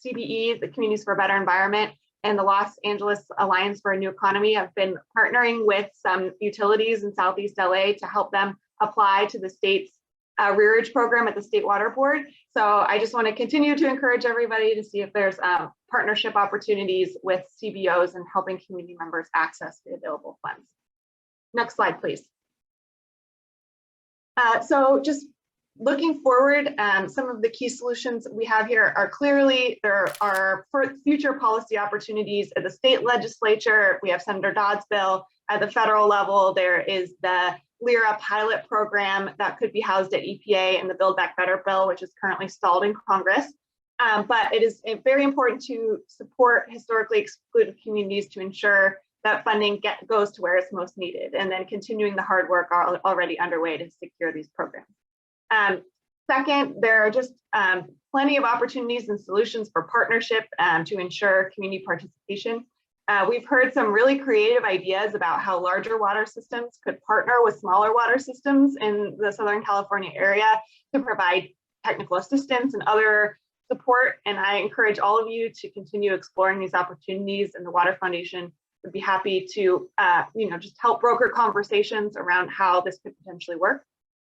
CBE, the Communities for a Better Environment, and the Los Angeles Alliance for a New Economy have been partnering with some utilities in Southeast LA to help them apply to the state's rearage program at the State Water Board. So I just want to continue to encourage everybody to see if there's partnership opportunities with CBOs and helping community members access the available funds. Next slide, please. So just looking forward, some of the key solutions we have here are clearly there are future policy opportunities at the state legislature. We have Senator Dodd's bill. At the federal level, there is the LIRA pilot program that could be housed at EPA and the Build Back Better bill, which is currently stalled in Congress. But it is very important to support historically excluded communities to ensure that funding goes to where it's most needed, and then continuing the hard work already underway to secure these programs. Second, there are just plenty of opportunities and solutions for partnership to ensure community participation. We've heard some really creative ideas about how larger water systems could partner with smaller water systems in the Southern California area to provide technical assistance and other support. And I encourage all of you to continue exploring these opportunities, and the Water Foundation would be happy to just help broker conversations around how this could potentially work.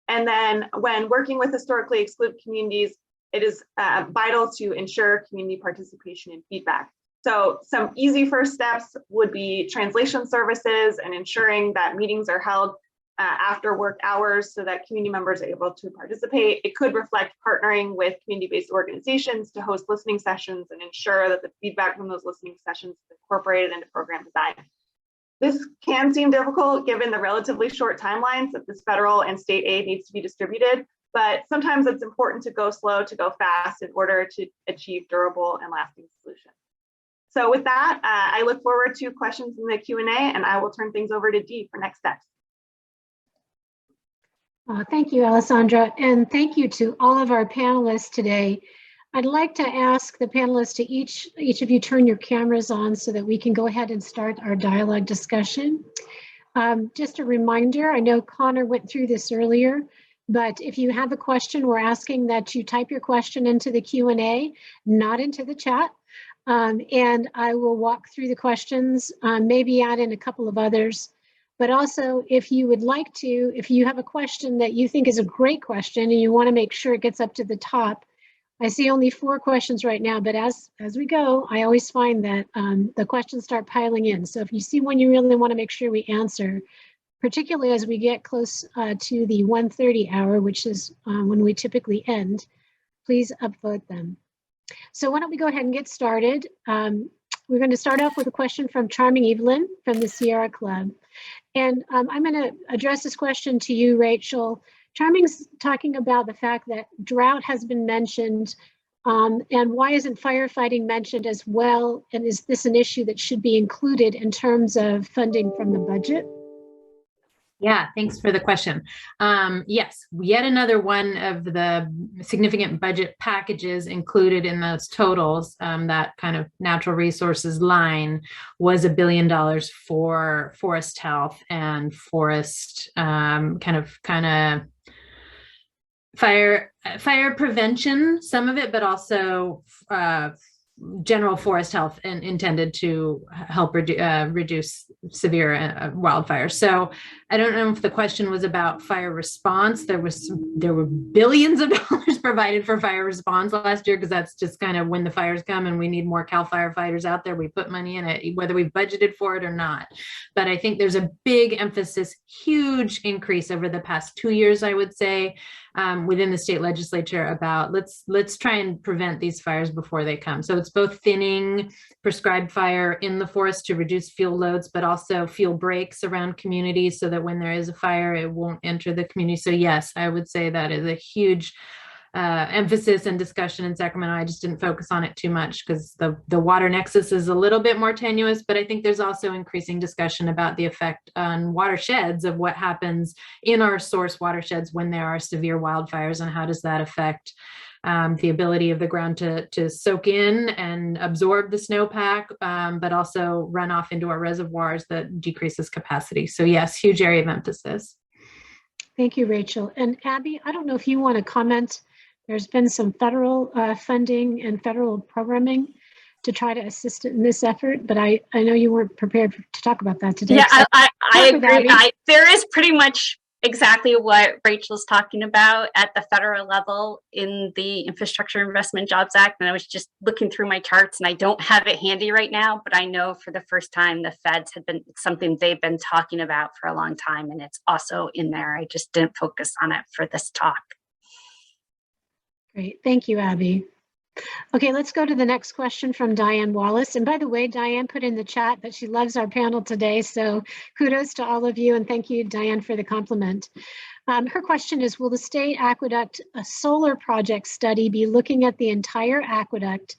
And then when working with historically excluded communities, it is vital to ensure community participation and feedback. So some easy first steps would be translation services and ensuring that meetings are held after work hours so that community members are able to participate. It could reflect partnering with community-based organizations to host listening sessions and ensure that the feedback from those listening sessions is incorporated into program design. This can seem difficult given the relatively short timelines that this federal and state aid needs to be distributed, but sometimes it's important to go slow to go fast in order to achieve durable and lasting solutions. So with that, I look forward to questions in the Q&A, and I will turn things over to Dee for next steps. Thank you, Alessandra, and thank you to all of our panelists today. I'd like to ask the panelists to each of you turn your cameras on so that we can go ahead and start our dialogue discussion. Just a reminder, I know Connor went through this earlier, but if you have a question, we're asking that you type your question into the Q&A, not into the chat. And I will walk through the questions, maybe add in a couple of others. But also, if you would like to, if you have a question that you think is a great question and you want to make sure it gets up to the top, I see only 4 questions right now, but as we go, I always find that the questions start piling in. So if you see one you really want to make sure we answer, particularly as we get close to the 1:30 hour, which is when we typically end, please upvote them. So why don't we go ahead and get started. We're going to start off with a question from Charming Evelyn from the Sierra Club. And I'm going to address this question to you, Rachel. Charming's talking about the fact that drought has been mentioned, and why isn't firefighting mentioned as well? And is this an issue that should be included in terms of funding from the budget? Yeah, thanks for the question. Yes, yet another one of the significant budget packages included in those totals, that kind of natural resources line was $1 billion for forest health and forest kind of fire prevention, some of it, but also general forest health and intended to help reduce severe wildfires. So I don't know if the question was about fire response. There were billions of dollars provided for fire response last year, because that's just kind of when the fires come and we need more Cal firefighters out there, we put money in it, whether we've budgeted for it or not. But I think there's a big emphasis, huge increase over the past 2 years, I would say, within the state legislature about let's try and prevent these fires before they come. So it's both thinning prescribed fire in the forest to reduce fuel loads, but also fuel breaks around communities so that when there is a fire, it won't enter the community. So yes, I would say that is a huge emphasis and discussion in Sacramento. I just didn't focus on it too much because the water nexus is a little bit more tenuous, but I think there's also increasing discussion about the effect on watersheds of what happens in our source watersheds when there are severe wildfires, and how does that affect the ability of the ground to soak in and absorb the snowpack, but also run off into our reservoirs that decreases capacity. So yes, huge area of emphasis. Thank you, Rachel. And Abby, I don't know if you want to comment. There's been some federal funding and federal programming to try to assist in this effort, but I know you weren't prepared to talk about that today. Yeah, So I agree. There is pretty much exactly what Rachel's talking about at the federal level in the Infrastructure Investment Jobs Act. And I was just looking through my charts, and I don't have it handy right now, but I know for the first time the feds had been something they've been talking about for a long time, and it's also in there. I just didn't focus on it for this talk. Great. Thank you, Abby. Okay, let's go to the next question from Diane Wallace. And by the way, Diane put in the chat that she loves our panel today. So kudos to all of you. And thank you, Diane, for the compliment. Her question is, will the state aqueduct solar project study be looking at the entire aqueduct?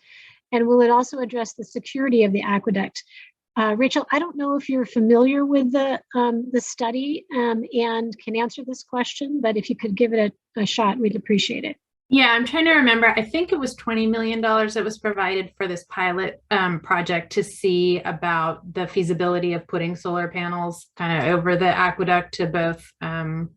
And will it also address the security of the aqueduct? Rachel, I don't know if you're familiar with the study and can answer this question, but if you could give it a shot, we'd appreciate it. Yeah, I'm trying to remember. I think it was $20 million that was provided for this pilot project to see about the feasibility of putting solar panels kind of over the aqueduct to both kind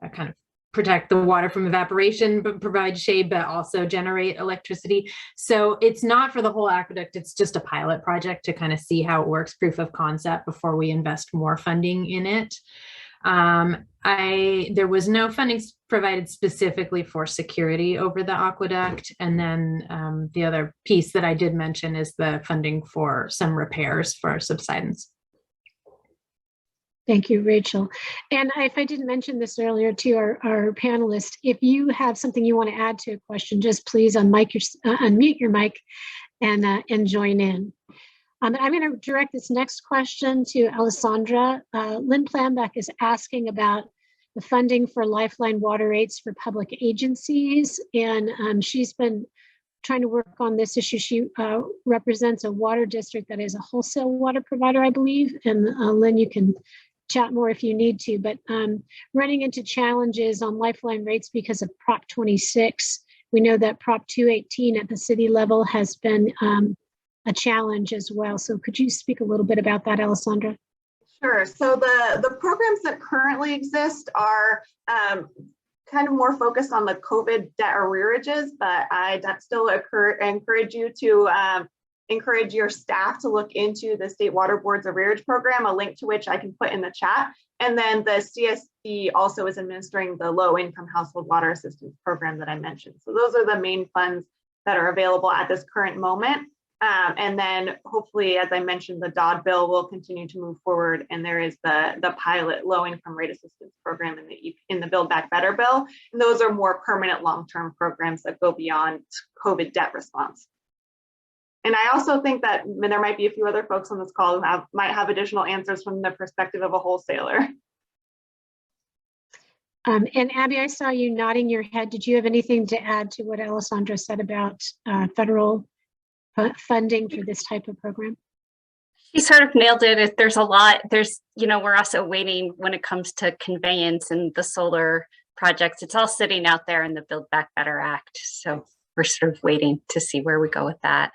of protect the water from evaporation, but provide shade, but also generate electricity. So it's not for the whole aqueduct. It's just a pilot project to kind of see how it works, proof of concept, before we invest more funding in it. There was no funding provided specifically for security over the aqueduct. And then the other piece that I did mention is the funding for some repairs for subsidence. Thank you, Rachel. And if I didn't mention this earlier to our panelists, if you have something you want to add to a question, just please unmute your mic and join in. I'm going to direct this next question to Alessandra. Lynn Planbeck is asking about the funding for lifeline water rates for public agencies. And she's been trying to work on this issue. She represents a water district that is a wholesale water provider, I believe. And Lynn, you can chat more if you need to, but running into challenges on lifeline rates because of Prop 26. We know that Prop 218 at the city level has been a challenge as well. So could you speak a little bit about that, Alessandra? Sure. So the programs that currently exist are kind of more focused on the COVID debt arrearages, but I still encourage you to encourage your staff to look into the State Water Board's arrearage program, a link to which I can put in the chat. And then the CSD also is administering the low income household water assistance program that I mentioned. So those are the main funds that are available at this current moment. And then hopefully, as I mentioned, the Dodd bill will continue to move forward. And there is the pilot low income rate assistance program in the Build Back Better bill. And those are more permanent long-term programs that go beyond COVID debt response. And I also think that there might be a few other folks on this call who might have additional answers from the perspective of a wholesaler. And Abby, I saw you nodding your head. Did you have anything to add to what Alessandra said about federal funding for this type of program? She sort of nailed it. There's a lot. We're also waiting when it comes to conveyance and the solar projects. It's all sitting out there in the Build Back Better Act. So we're sort of waiting to see where we go with that.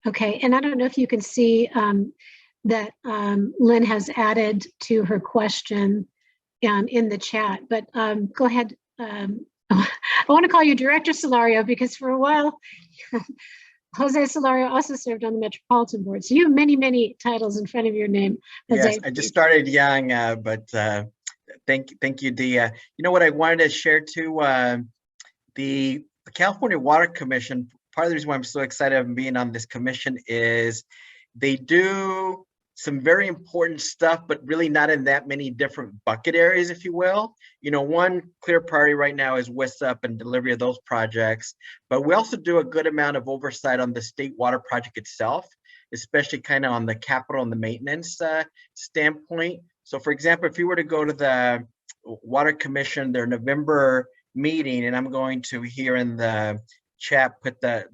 Okay, and I don't know if you can see that Lynn has added to her question in the chat, but go ahead. I want to call you Director Solario because for a while, Jose Solario also served on the Metropolitan Board. So you have many, many titles in front of your name. Jose. Yes, I just started young, but thank you, Dee. You know what I wanted to share too, the California Water Commission, part of the reason why I'm so excited about being on this commission is they do some very important stuff, but really not in that many different bucket areas, if you will. You know, one clear priority right now is WISUP and delivery of those projects, but we also do a good amount of oversight on the state water project itself, especially kind of on the capital and the maintenance standpoint. So for example, if you were to go to the Water Commission, their November meeting, and I'm going to here in the chat put the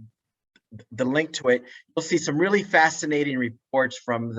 link to it. You'll see some really fascinating reports from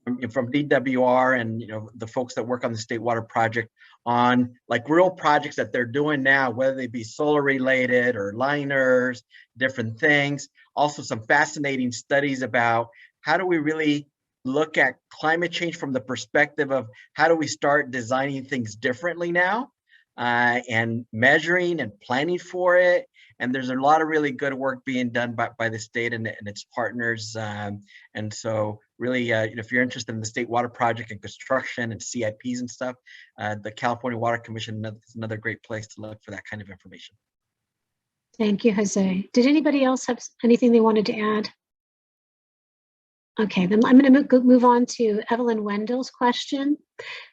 DWR and the folks that work on the State Water Project on like real projects that they're doing now, whether they be solar related or liners, different things. Also some fascinating studies about how do we really look at climate change from the perspective of how do we start designing things differently now, and measuring and planning for it. And there's a lot of really good work being done by the state and its partners. And so really, if you're interested in the State Water Project and construction and CIPs and stuff, the California Water Commission is another great place to look for that kind of information. Thank you, Jose. Did anybody else have anything they wanted to add? Okay, then I'm going to move on to Evelyn Wendell's question.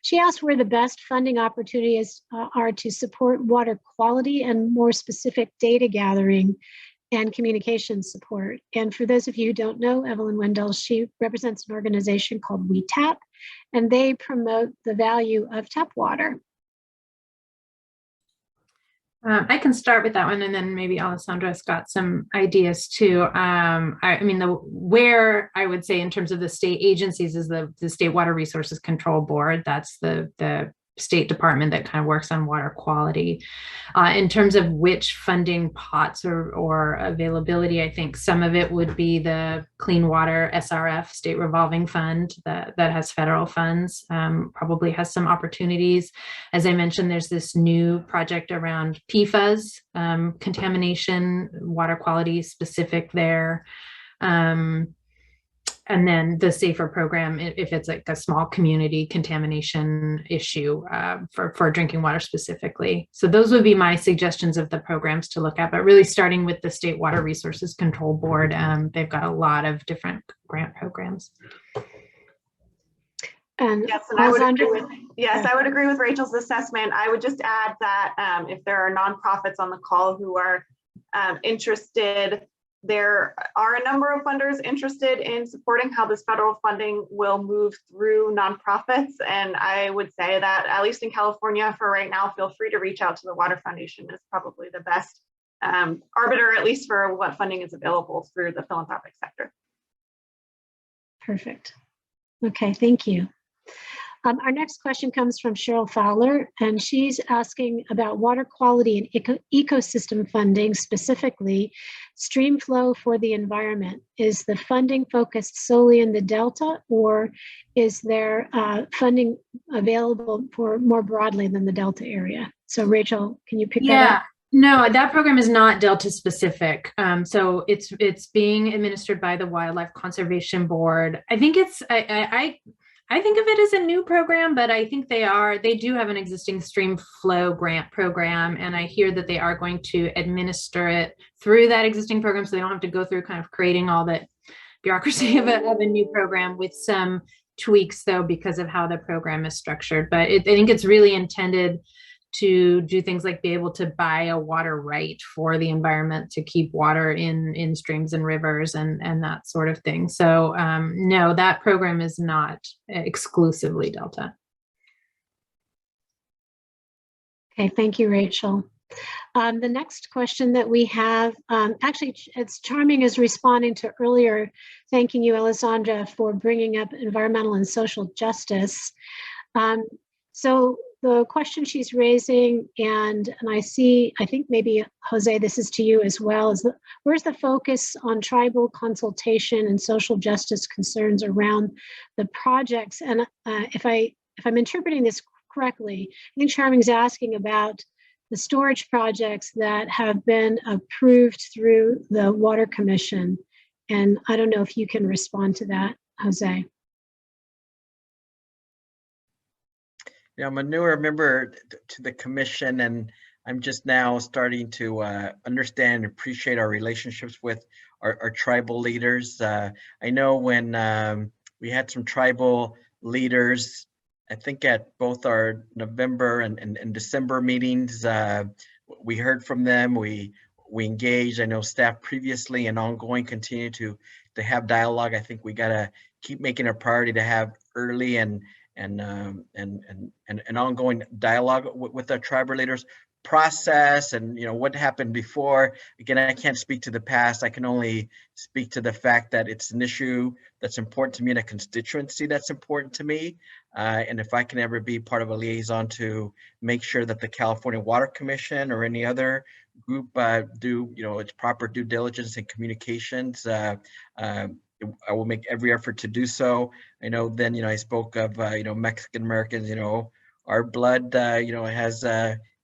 She asked where the best funding opportunities are to support water quality and more specific data gathering and communication support. And for those of you who don't know Evelyn Wendell, she represents an organization called We Tap, and they promote the value of tap water. I can start with that one, and then maybe Alessandra's got some ideas too. I mean, where I would say in terms of the state agencies is the State Water Resources Control Board. That's the state department that kind of works on water quality. In terms of which funding pots or availability, I think some of it would be the Clean Water SRF State Revolving Fund that has federal funds, probably has some opportunities. As I mentioned, there's this new project around PFAS, contamination, water quality specific there. And then the SAFER program, if it's like a small community contamination issue for drinking water specifically. So those would be my suggestions of the programs to look at, but really starting with the State Water Resources Control Board. They've got a lot of different grant programs. And yes, and I would agree with Rachel's assessment. I would just add that if there are nonprofits on the call who are interested, there are a number of funders interested in supporting how this federal funding will move through nonprofits. And I would say that, at least in California for right now, feel free to reach out to the Water Foundation. Is probably the best arbiter, at least for what funding is available through the philanthropic sector. Perfect. Okay, thank you. Our next question comes from Cheryl Fowler, and she's asking about water quality and ecosystem funding, specifically stream flow for the environment. Is the funding focused solely in the Delta, or is there funding available for more broadly than the Delta area? So Rachel, can you pick that up? No, that program is not Delta specific. So it's being administered by the Wildlife Conservation Board. I think I think of it as a new program, but I think they do have an existing stream flow grant program. And I hear that they are going to administer it through that existing program, so they don't have to go through kind of creating all that bureaucracy of a new program, with some tweaks though, because of how the program is structured. But I think it's really intended to do things like be able to buy a water right for the environment to keep water in streams and rivers and that sort of thing. So no, that program is not exclusively Delta. Okay, thank you, Rachel. The next question that we have, actually, it's Charming is responding to earlier, thanking you, Alessandra, for bringing up environmental and social justice. So the question she's raising, and I think maybe, Jose, this is to you as well, is where's the focus on tribal consultation and social justice concerns around the projects? And if I'm interpreting this correctly, I think Charming's asking about the storage projects that have been approved through the Water Commission. And I don't know if you can respond to that, Jose. Yeah, I'm a newer member to the commission, and I'm just now starting to understand and appreciate our relationships with our tribal leaders. I know when we had some tribal leaders, I think at both our November and December meetings, we heard from them, we engaged. I know staff previously and ongoing continue to have dialogue. I think we gotta keep making a priority to have early and ongoing dialogue with our tribal leaders. process and what happened before. Again, I can't speak to the past. I can only speak to the fact that it's an issue that's important to me and a constituency that's important to me. And if I can ever be part of a liaison to make sure that the California Water Commission or any other group do its proper due diligence and communications, I will make every effort to do so. I know then I spoke of Mexican Americans. Our blood has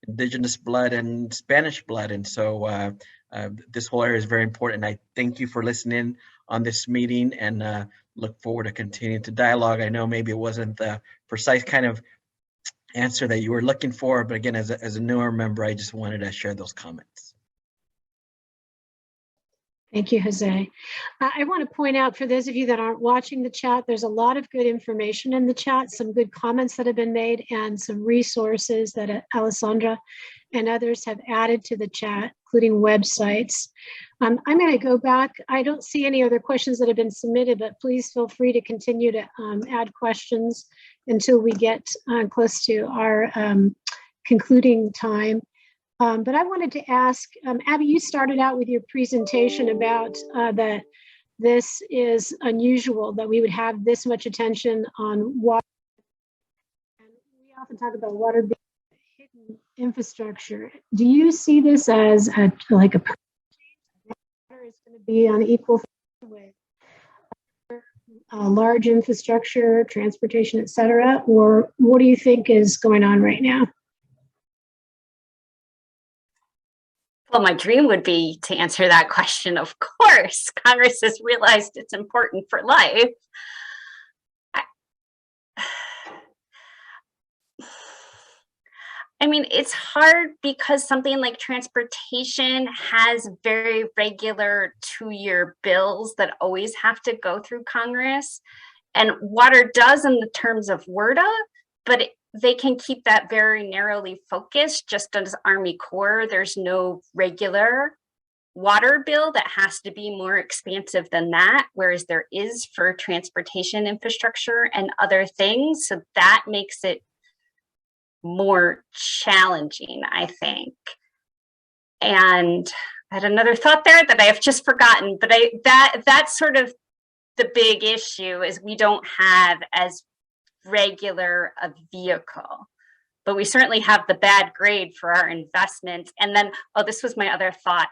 indigenous blood and Spanish blood. And so this whole area is very important. I thank you for listening on this meeting and look forward to continuing to dialogue. I know maybe it wasn't the precise kind of answer that you were looking for, but again, as a newer member, I just wanted to share those comments. Thank you, Jose. I want to point out for those of you that aren't watching the chat, there's a lot of good information in the chat, some good comments that have been made, and some resources that Alessandra and others have added to the chat, including websites. I'm going to go back. I don't see any other questions that have been submitted, but please feel free to continue to add questions until we get close to our concluding time. But I wanted to ask, Abby, you started out with your presentation about that this is unusual, that we would have this much attention on water. And we often talk about water being hidden infrastructure. Do you see this as like a water is going to be on equal with large infrastructure, transportation, et cetera? Or what do you think is going on right now? Well, my dream would be to answer that question. Of course, Congress has realized it's important for life. I mean, it's hard because something like transportation has very regular 2-year bills that always have to go through Congress. And water does in the terms of WRDA, but they can keep that very narrowly focused. Just as Army Corps, there's no regular water bill that has to be more expansive than that, whereas there is for transportation infrastructure and other things. So that makes it more challenging, I think. And I had another thought there that I have just forgotten, but that's sort of the big issue, is we don't have as regular a vehicle, but we certainly have the bad grade for our investments. And then, oh, this was my other thought.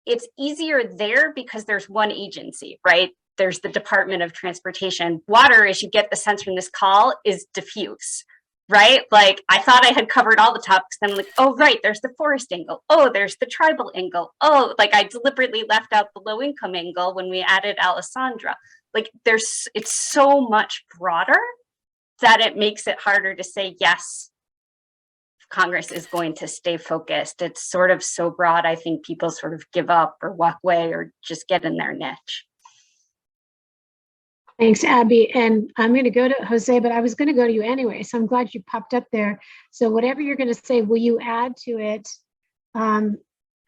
It's easier there because there's one agency, right? There's the Department of Transportation. Water, as you get the sense from this call, is diffuse, right? Like, I thought I had covered all the topics. Then I'm like, oh, right, there's the forest angle. Oh, there's the tribal angle. Oh, like I deliberately left out the low income angle when we added Alessandra. Like it's so much broader that it makes it harder to say, yes, Congress is going to stay focused. It's sort of so broad, I think people sort of give up or walk away or just get in their niche. Thanks, Abby. And I'm going to go to Jose, but I was going to go to you anyway. So I'm glad you popped up there. So whatever you're going to say, will you add to it?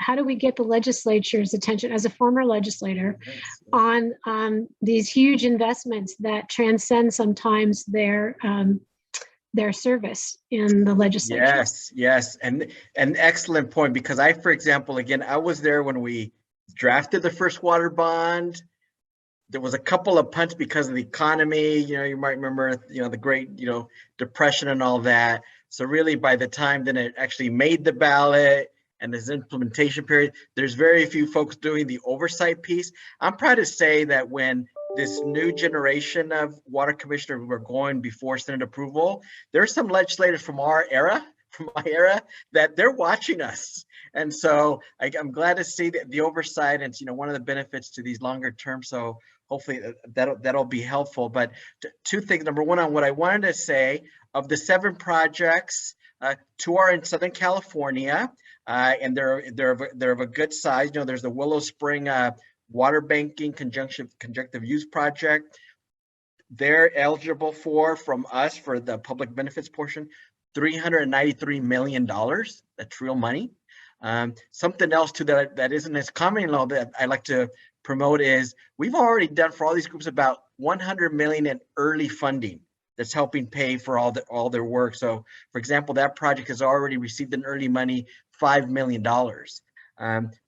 How do we get the legislature's attention as a former legislator on these huge investments that transcend sometimes their service in the legislature? Yes. And an excellent point, because for example, again, I was there when we drafted the first water bond. There was a couple of punts because of the economy. You might remember, the Great, Depression and all that. So really, by the time then it actually made the ballot and this implementation period, there's very few folks doing the oversight piece. I'm proud to say that when this new generation of water commissioners were going before Senate approval, there's some legislators from my era, that they're watching us. And so I'm glad to see the oversight, and it's one of the benefits to these longer term. So hopefully that'll be helpful. But two things. Number one, on what I wanted to say, of the 7 projects, 2 are in Southern California, and they're of a good size. There's the Willow Spring water banking conjunctive use project. They're eligible from us for the public benefits portion, $393 million. That's real money. Something else too that isn't as common in law that I like to promote is we've already done for all these groups about $100 million in early funding that's helping pay for all their work. So, for example, that project has already received an early money $5 million.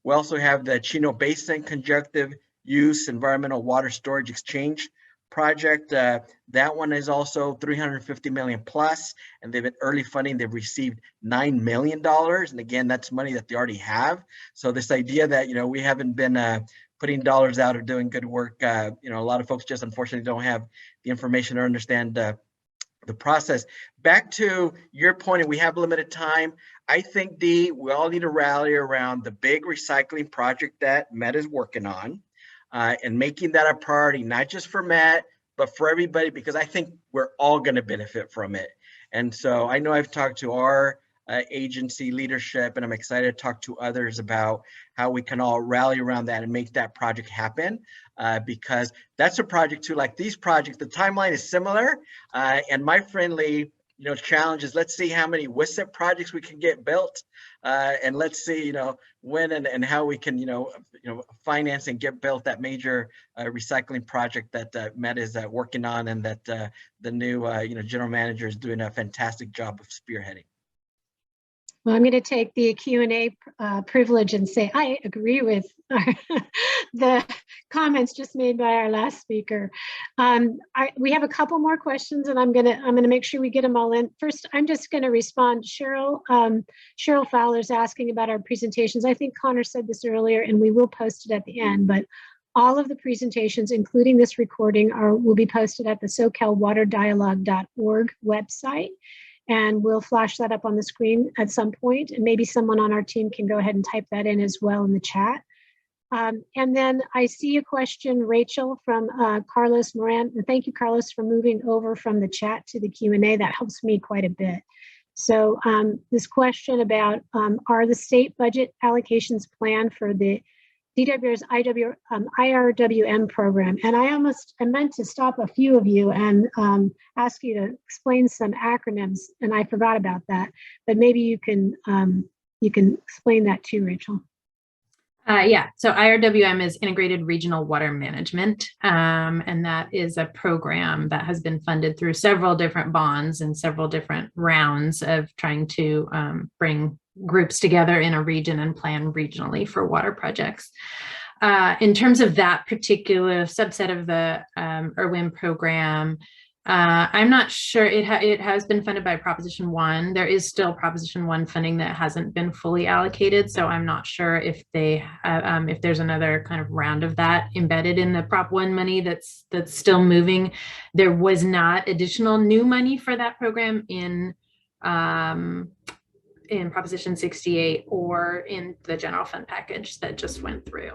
We also have the Chino Basin Conjunctive Use Environmental Water Storage Exchange project. That one is also 350 million plus, and they've been early funding. They've received $9 million, and again, that's money that they already have. So this idea that we haven't been putting dollars out or doing good work, a lot of folks just unfortunately don't have the information or understand the process. Back to your point, and we have limited time. I think we all need to rally around the big recycling project that Met is working on. And making that a priority, not just for Matt, but for everybody, because I think we're all going to benefit from it. And so I know I've talked to our agency leadership, and I'm excited to talk to others about how we can all rally around that and make that project happen, because that's a project too, like these projects, the timeline is similar. And my friendly challenge is, let's see how many WISIP projects we can get built, and let's see when and how we can finance and get built that major recycling project that Met is working on, and that the new general manager is doing a fantastic job of spearheading. Well, I'm going to take the Q&A privilege and say I agree with the comments just made by our last speaker. We have a couple more questions, and I'm gonna make sure we get them all in. First, I'm just going to respond. Cheryl Fowler's asking about our presentations. I think Connor said this earlier, and we will post it at the end. But all of the presentations, including this recording, will be posted at the SoCalWaterDialogue.org website. And we'll flash that up on the screen at some point, and maybe someone on our team can go ahead and type that in as well in the chat. And then I see a question, Rachel, from Carlos Moran. And thank you, Carlos, for moving over from the chat to the Q&A. That helps me quite a bit. So this question about, are the state budget allocations planned for the DWR's IRWM program? And I meant to stop a few of you and ask you to explain some acronyms, and I forgot about that. But maybe you can explain that too, Rachel. Yeah, so IRWM is Integrated Regional Water Management, and that is a program that has been funded through several different bonds and several different rounds of trying to bring groups together in a region and plan regionally for water projects. In terms of that particular subset of the IRWMP program, I'm not sure. It has been funded by Proposition 1. There is still Proposition 1 funding that hasn't been fully allocated, so I'm not sure if if there's another kind of round of that embedded in the Prop 1 money that's still moving. There was not additional new money for that program in Proposition 68 or in the general fund package that just went through.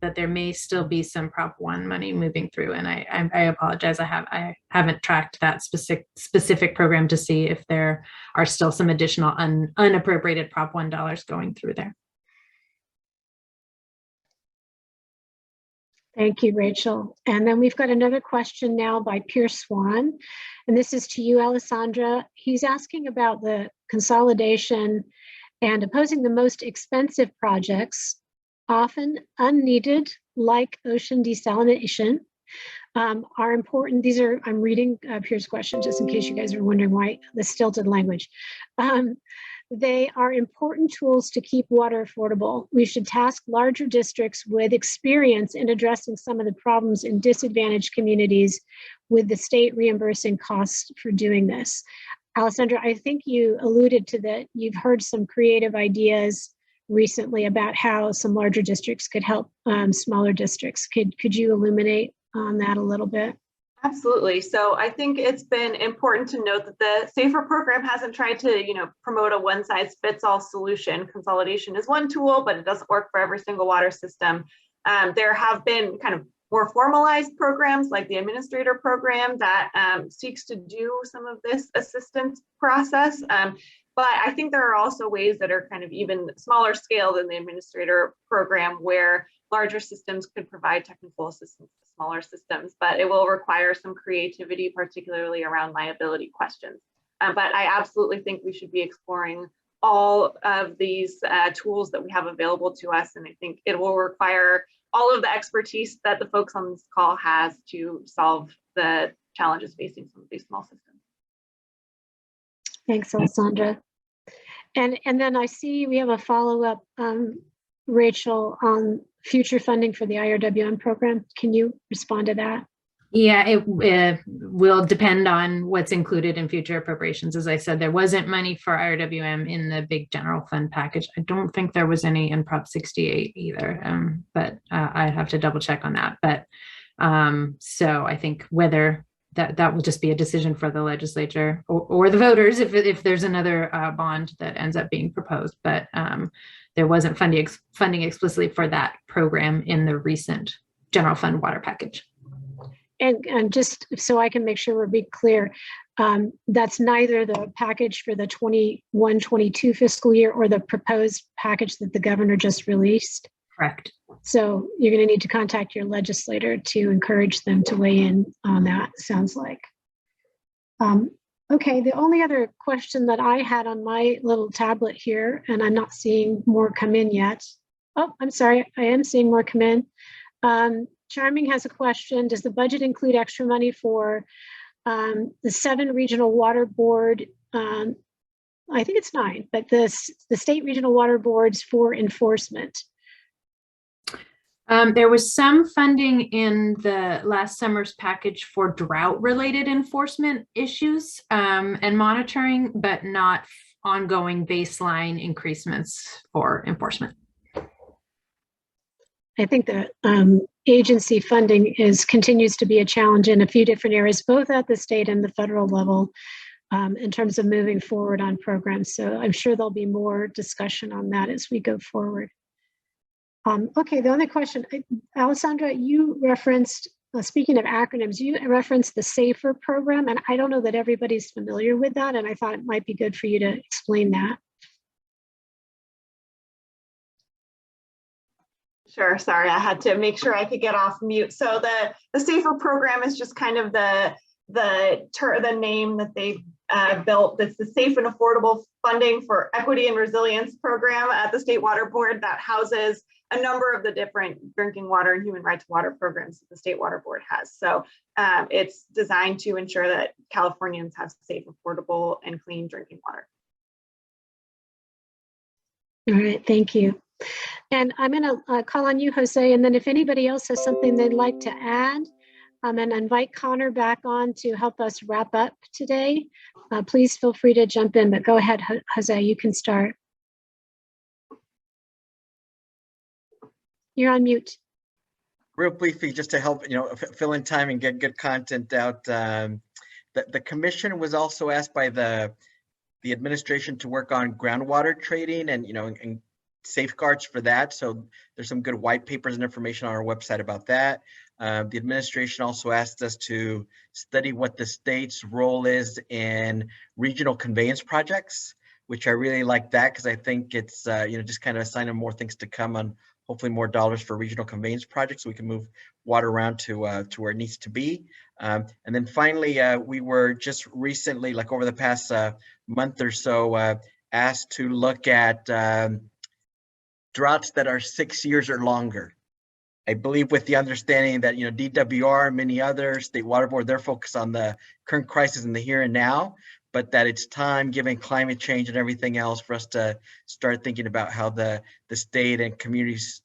But there may still be some Prop 1 money moving through, and I apologize. I haven't tracked that specific program to see if there are still some additional unappropriated Prop 1 dollars going through there. Thank you, Rachel. And then we've got another question now by Pierce Swan. And this is to you, Alessandra. He's asking about the consolidation and opposing the most expensive projects, often unneeded, like ocean desalination, are important. I'm reading Pierce's question just in case you guys are wondering why the stilted language. They are important tools to keep water affordable. We should task larger districts with experience in addressing some of the problems in disadvantaged communities, with the state reimbursing costs for doing this. Alessandra, I think you alluded to that. You've heard some creative ideas recently about how some larger districts could help smaller districts. Could you illuminate on that a little bit? Absolutely. So I think it's been important to note that the SAFER program hasn't tried to, promote a one-size-fits-all solution. Consolidation is one tool, but it doesn't work for every single water system. There have been kind of more formalized programs like the administrator program that seeks to do some of this assistance process. But I think there are also ways that are kind of even smaller scale than the administrator program, where larger systems could provide technical assistance to smaller systems, but it will require some creativity, particularly around liability questions. But I absolutely think we should be exploring all of these tools that we have available to us. And I think it will require all of the expertise that the folks on this call has to solve the challenges facing some of these small systems. Thanks, Alessandra. And then I see we have a follow-up, Rachel, on future funding for the IRWM program. Can you respond to that? Yeah, it will depend on what's included in future appropriations. As I said, there wasn't money for IRWM in the big general fund package. I don't think there was any in Prop 68 either, but I'd have to double check on that. But so I think whether that will just be a decision for the legislature or the voters if there's another bond that ends up being proposed. But there wasn't funding explicitly for that program in the recent general fund water package. And just so I can make sure we're being clear, that's neither the package for the 21-22 fiscal year or the proposed package that the governor just released. Correct. So you're going to need to contact your legislator to encourage them to weigh in on that, sounds like. Okay, the only other question that I had on my little tablet here, and I'm not seeing more come in yet. Oh, I'm sorry, I am seeing more come in. Charming has a question. Does the budget include extra money for the 7 regional water board? I think it's 9, but the state regional water boards for enforcement. There was some funding in the last summer's package for drought-related enforcement issues and monitoring, but not ongoing baseline increasements for enforcement. I think the agency funding continues to be a challenge in a few different areas, both at the state and the federal level, in terms of moving forward on programs. So I'm sure there'll be more discussion on that as we go forward. Okay, the only question, Alessandra, you referenced, speaking of acronyms, you referenced the SAFER program, and I don't know that everybody's familiar with that, and I thought it might be good for you to explain that. Sure, sorry, I had to make sure I could get off mute. So the SAFER program is just kind of the name that they've built. It's the Safe and Affordable Funding for Equity and Resilience program at the State Water Board that houses a number of the different drinking water and human rights water programs that the State Water Board has. So it's designed to ensure that Californians have safe, affordable, and clean drinking water. All right, thank you. And I'm going to call on you, Jose, and then if anybody else has something they'd like to add, and invite Connor back on to help us wrap up today. Please feel free to jump in, but go ahead, Jose, you can start. You're on mute. Real briefly, just to help fill in time and get good content out. The commission was also asked by the administration to work on groundwater trading and safeguards for that. So there's some good white papers and information on our website about that. The administration also asked us to study what the state's role is in regional conveyance projects, which I really like that because I think it's just kind of a sign of more things to come on hopefully more dollars for regional conveyance projects so we can move water around to where it needs to be. And then finally, we were just recently, like over the past month or so, asked to look at droughts that are 6 years or longer. I believe with the understanding that DWR and many others, State Water Board, they're focused on the current crisis in the here and now, but that it's time, given climate change and everything else, for us to start thinking about how the state and communities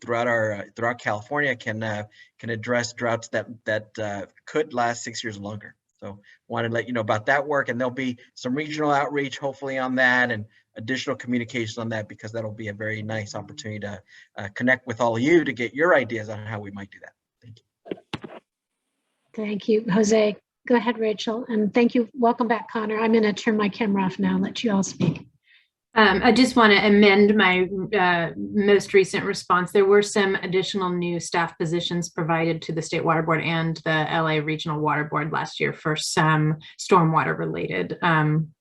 throughout California can address droughts that could last 6 years longer. So wanted to let you know about that work, and there'll be some regional outreach hopefully on that and additional communications on that, because that'll be a very nice opportunity to connect with all of you to get your ideas on how we might do that. Thank you. Thank you, Jose. Go ahead, Rachel, and thank you. Welcome back, Connor. I'm going to turn my camera off now and let you all speak. I just want to amend my most recent response. There were some additional new staff positions provided to the State Water Board and the LA Regional Water Board last year for some stormwater related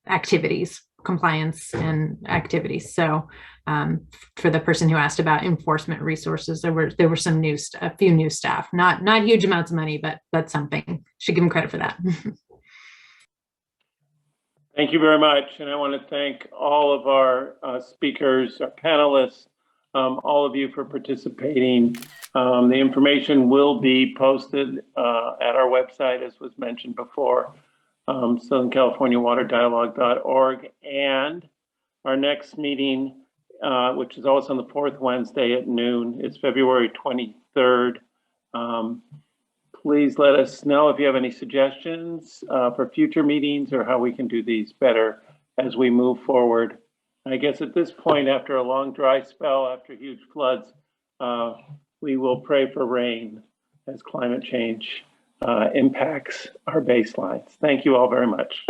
activities, compliance and activities. So for the person who asked about enforcement resources, there were some a few new staff, not huge amounts of money, but something. Should give them credit for that. Thank you very much. And I want to thank all of our speakers, our panelists, all of you for participating. The information will be posted at our website, as was mentioned before, SouthernCaliforniaWaterDialogue.org. And our next meeting, which is always on the fourth Wednesday at noon, is February 23rd. Please let us know if you have any suggestions for future meetings or how we can do these better as we move forward. I guess at this point, after a long dry spell, after huge floods, we will pray for rain as climate change impacts our baselines. Thank you all very much.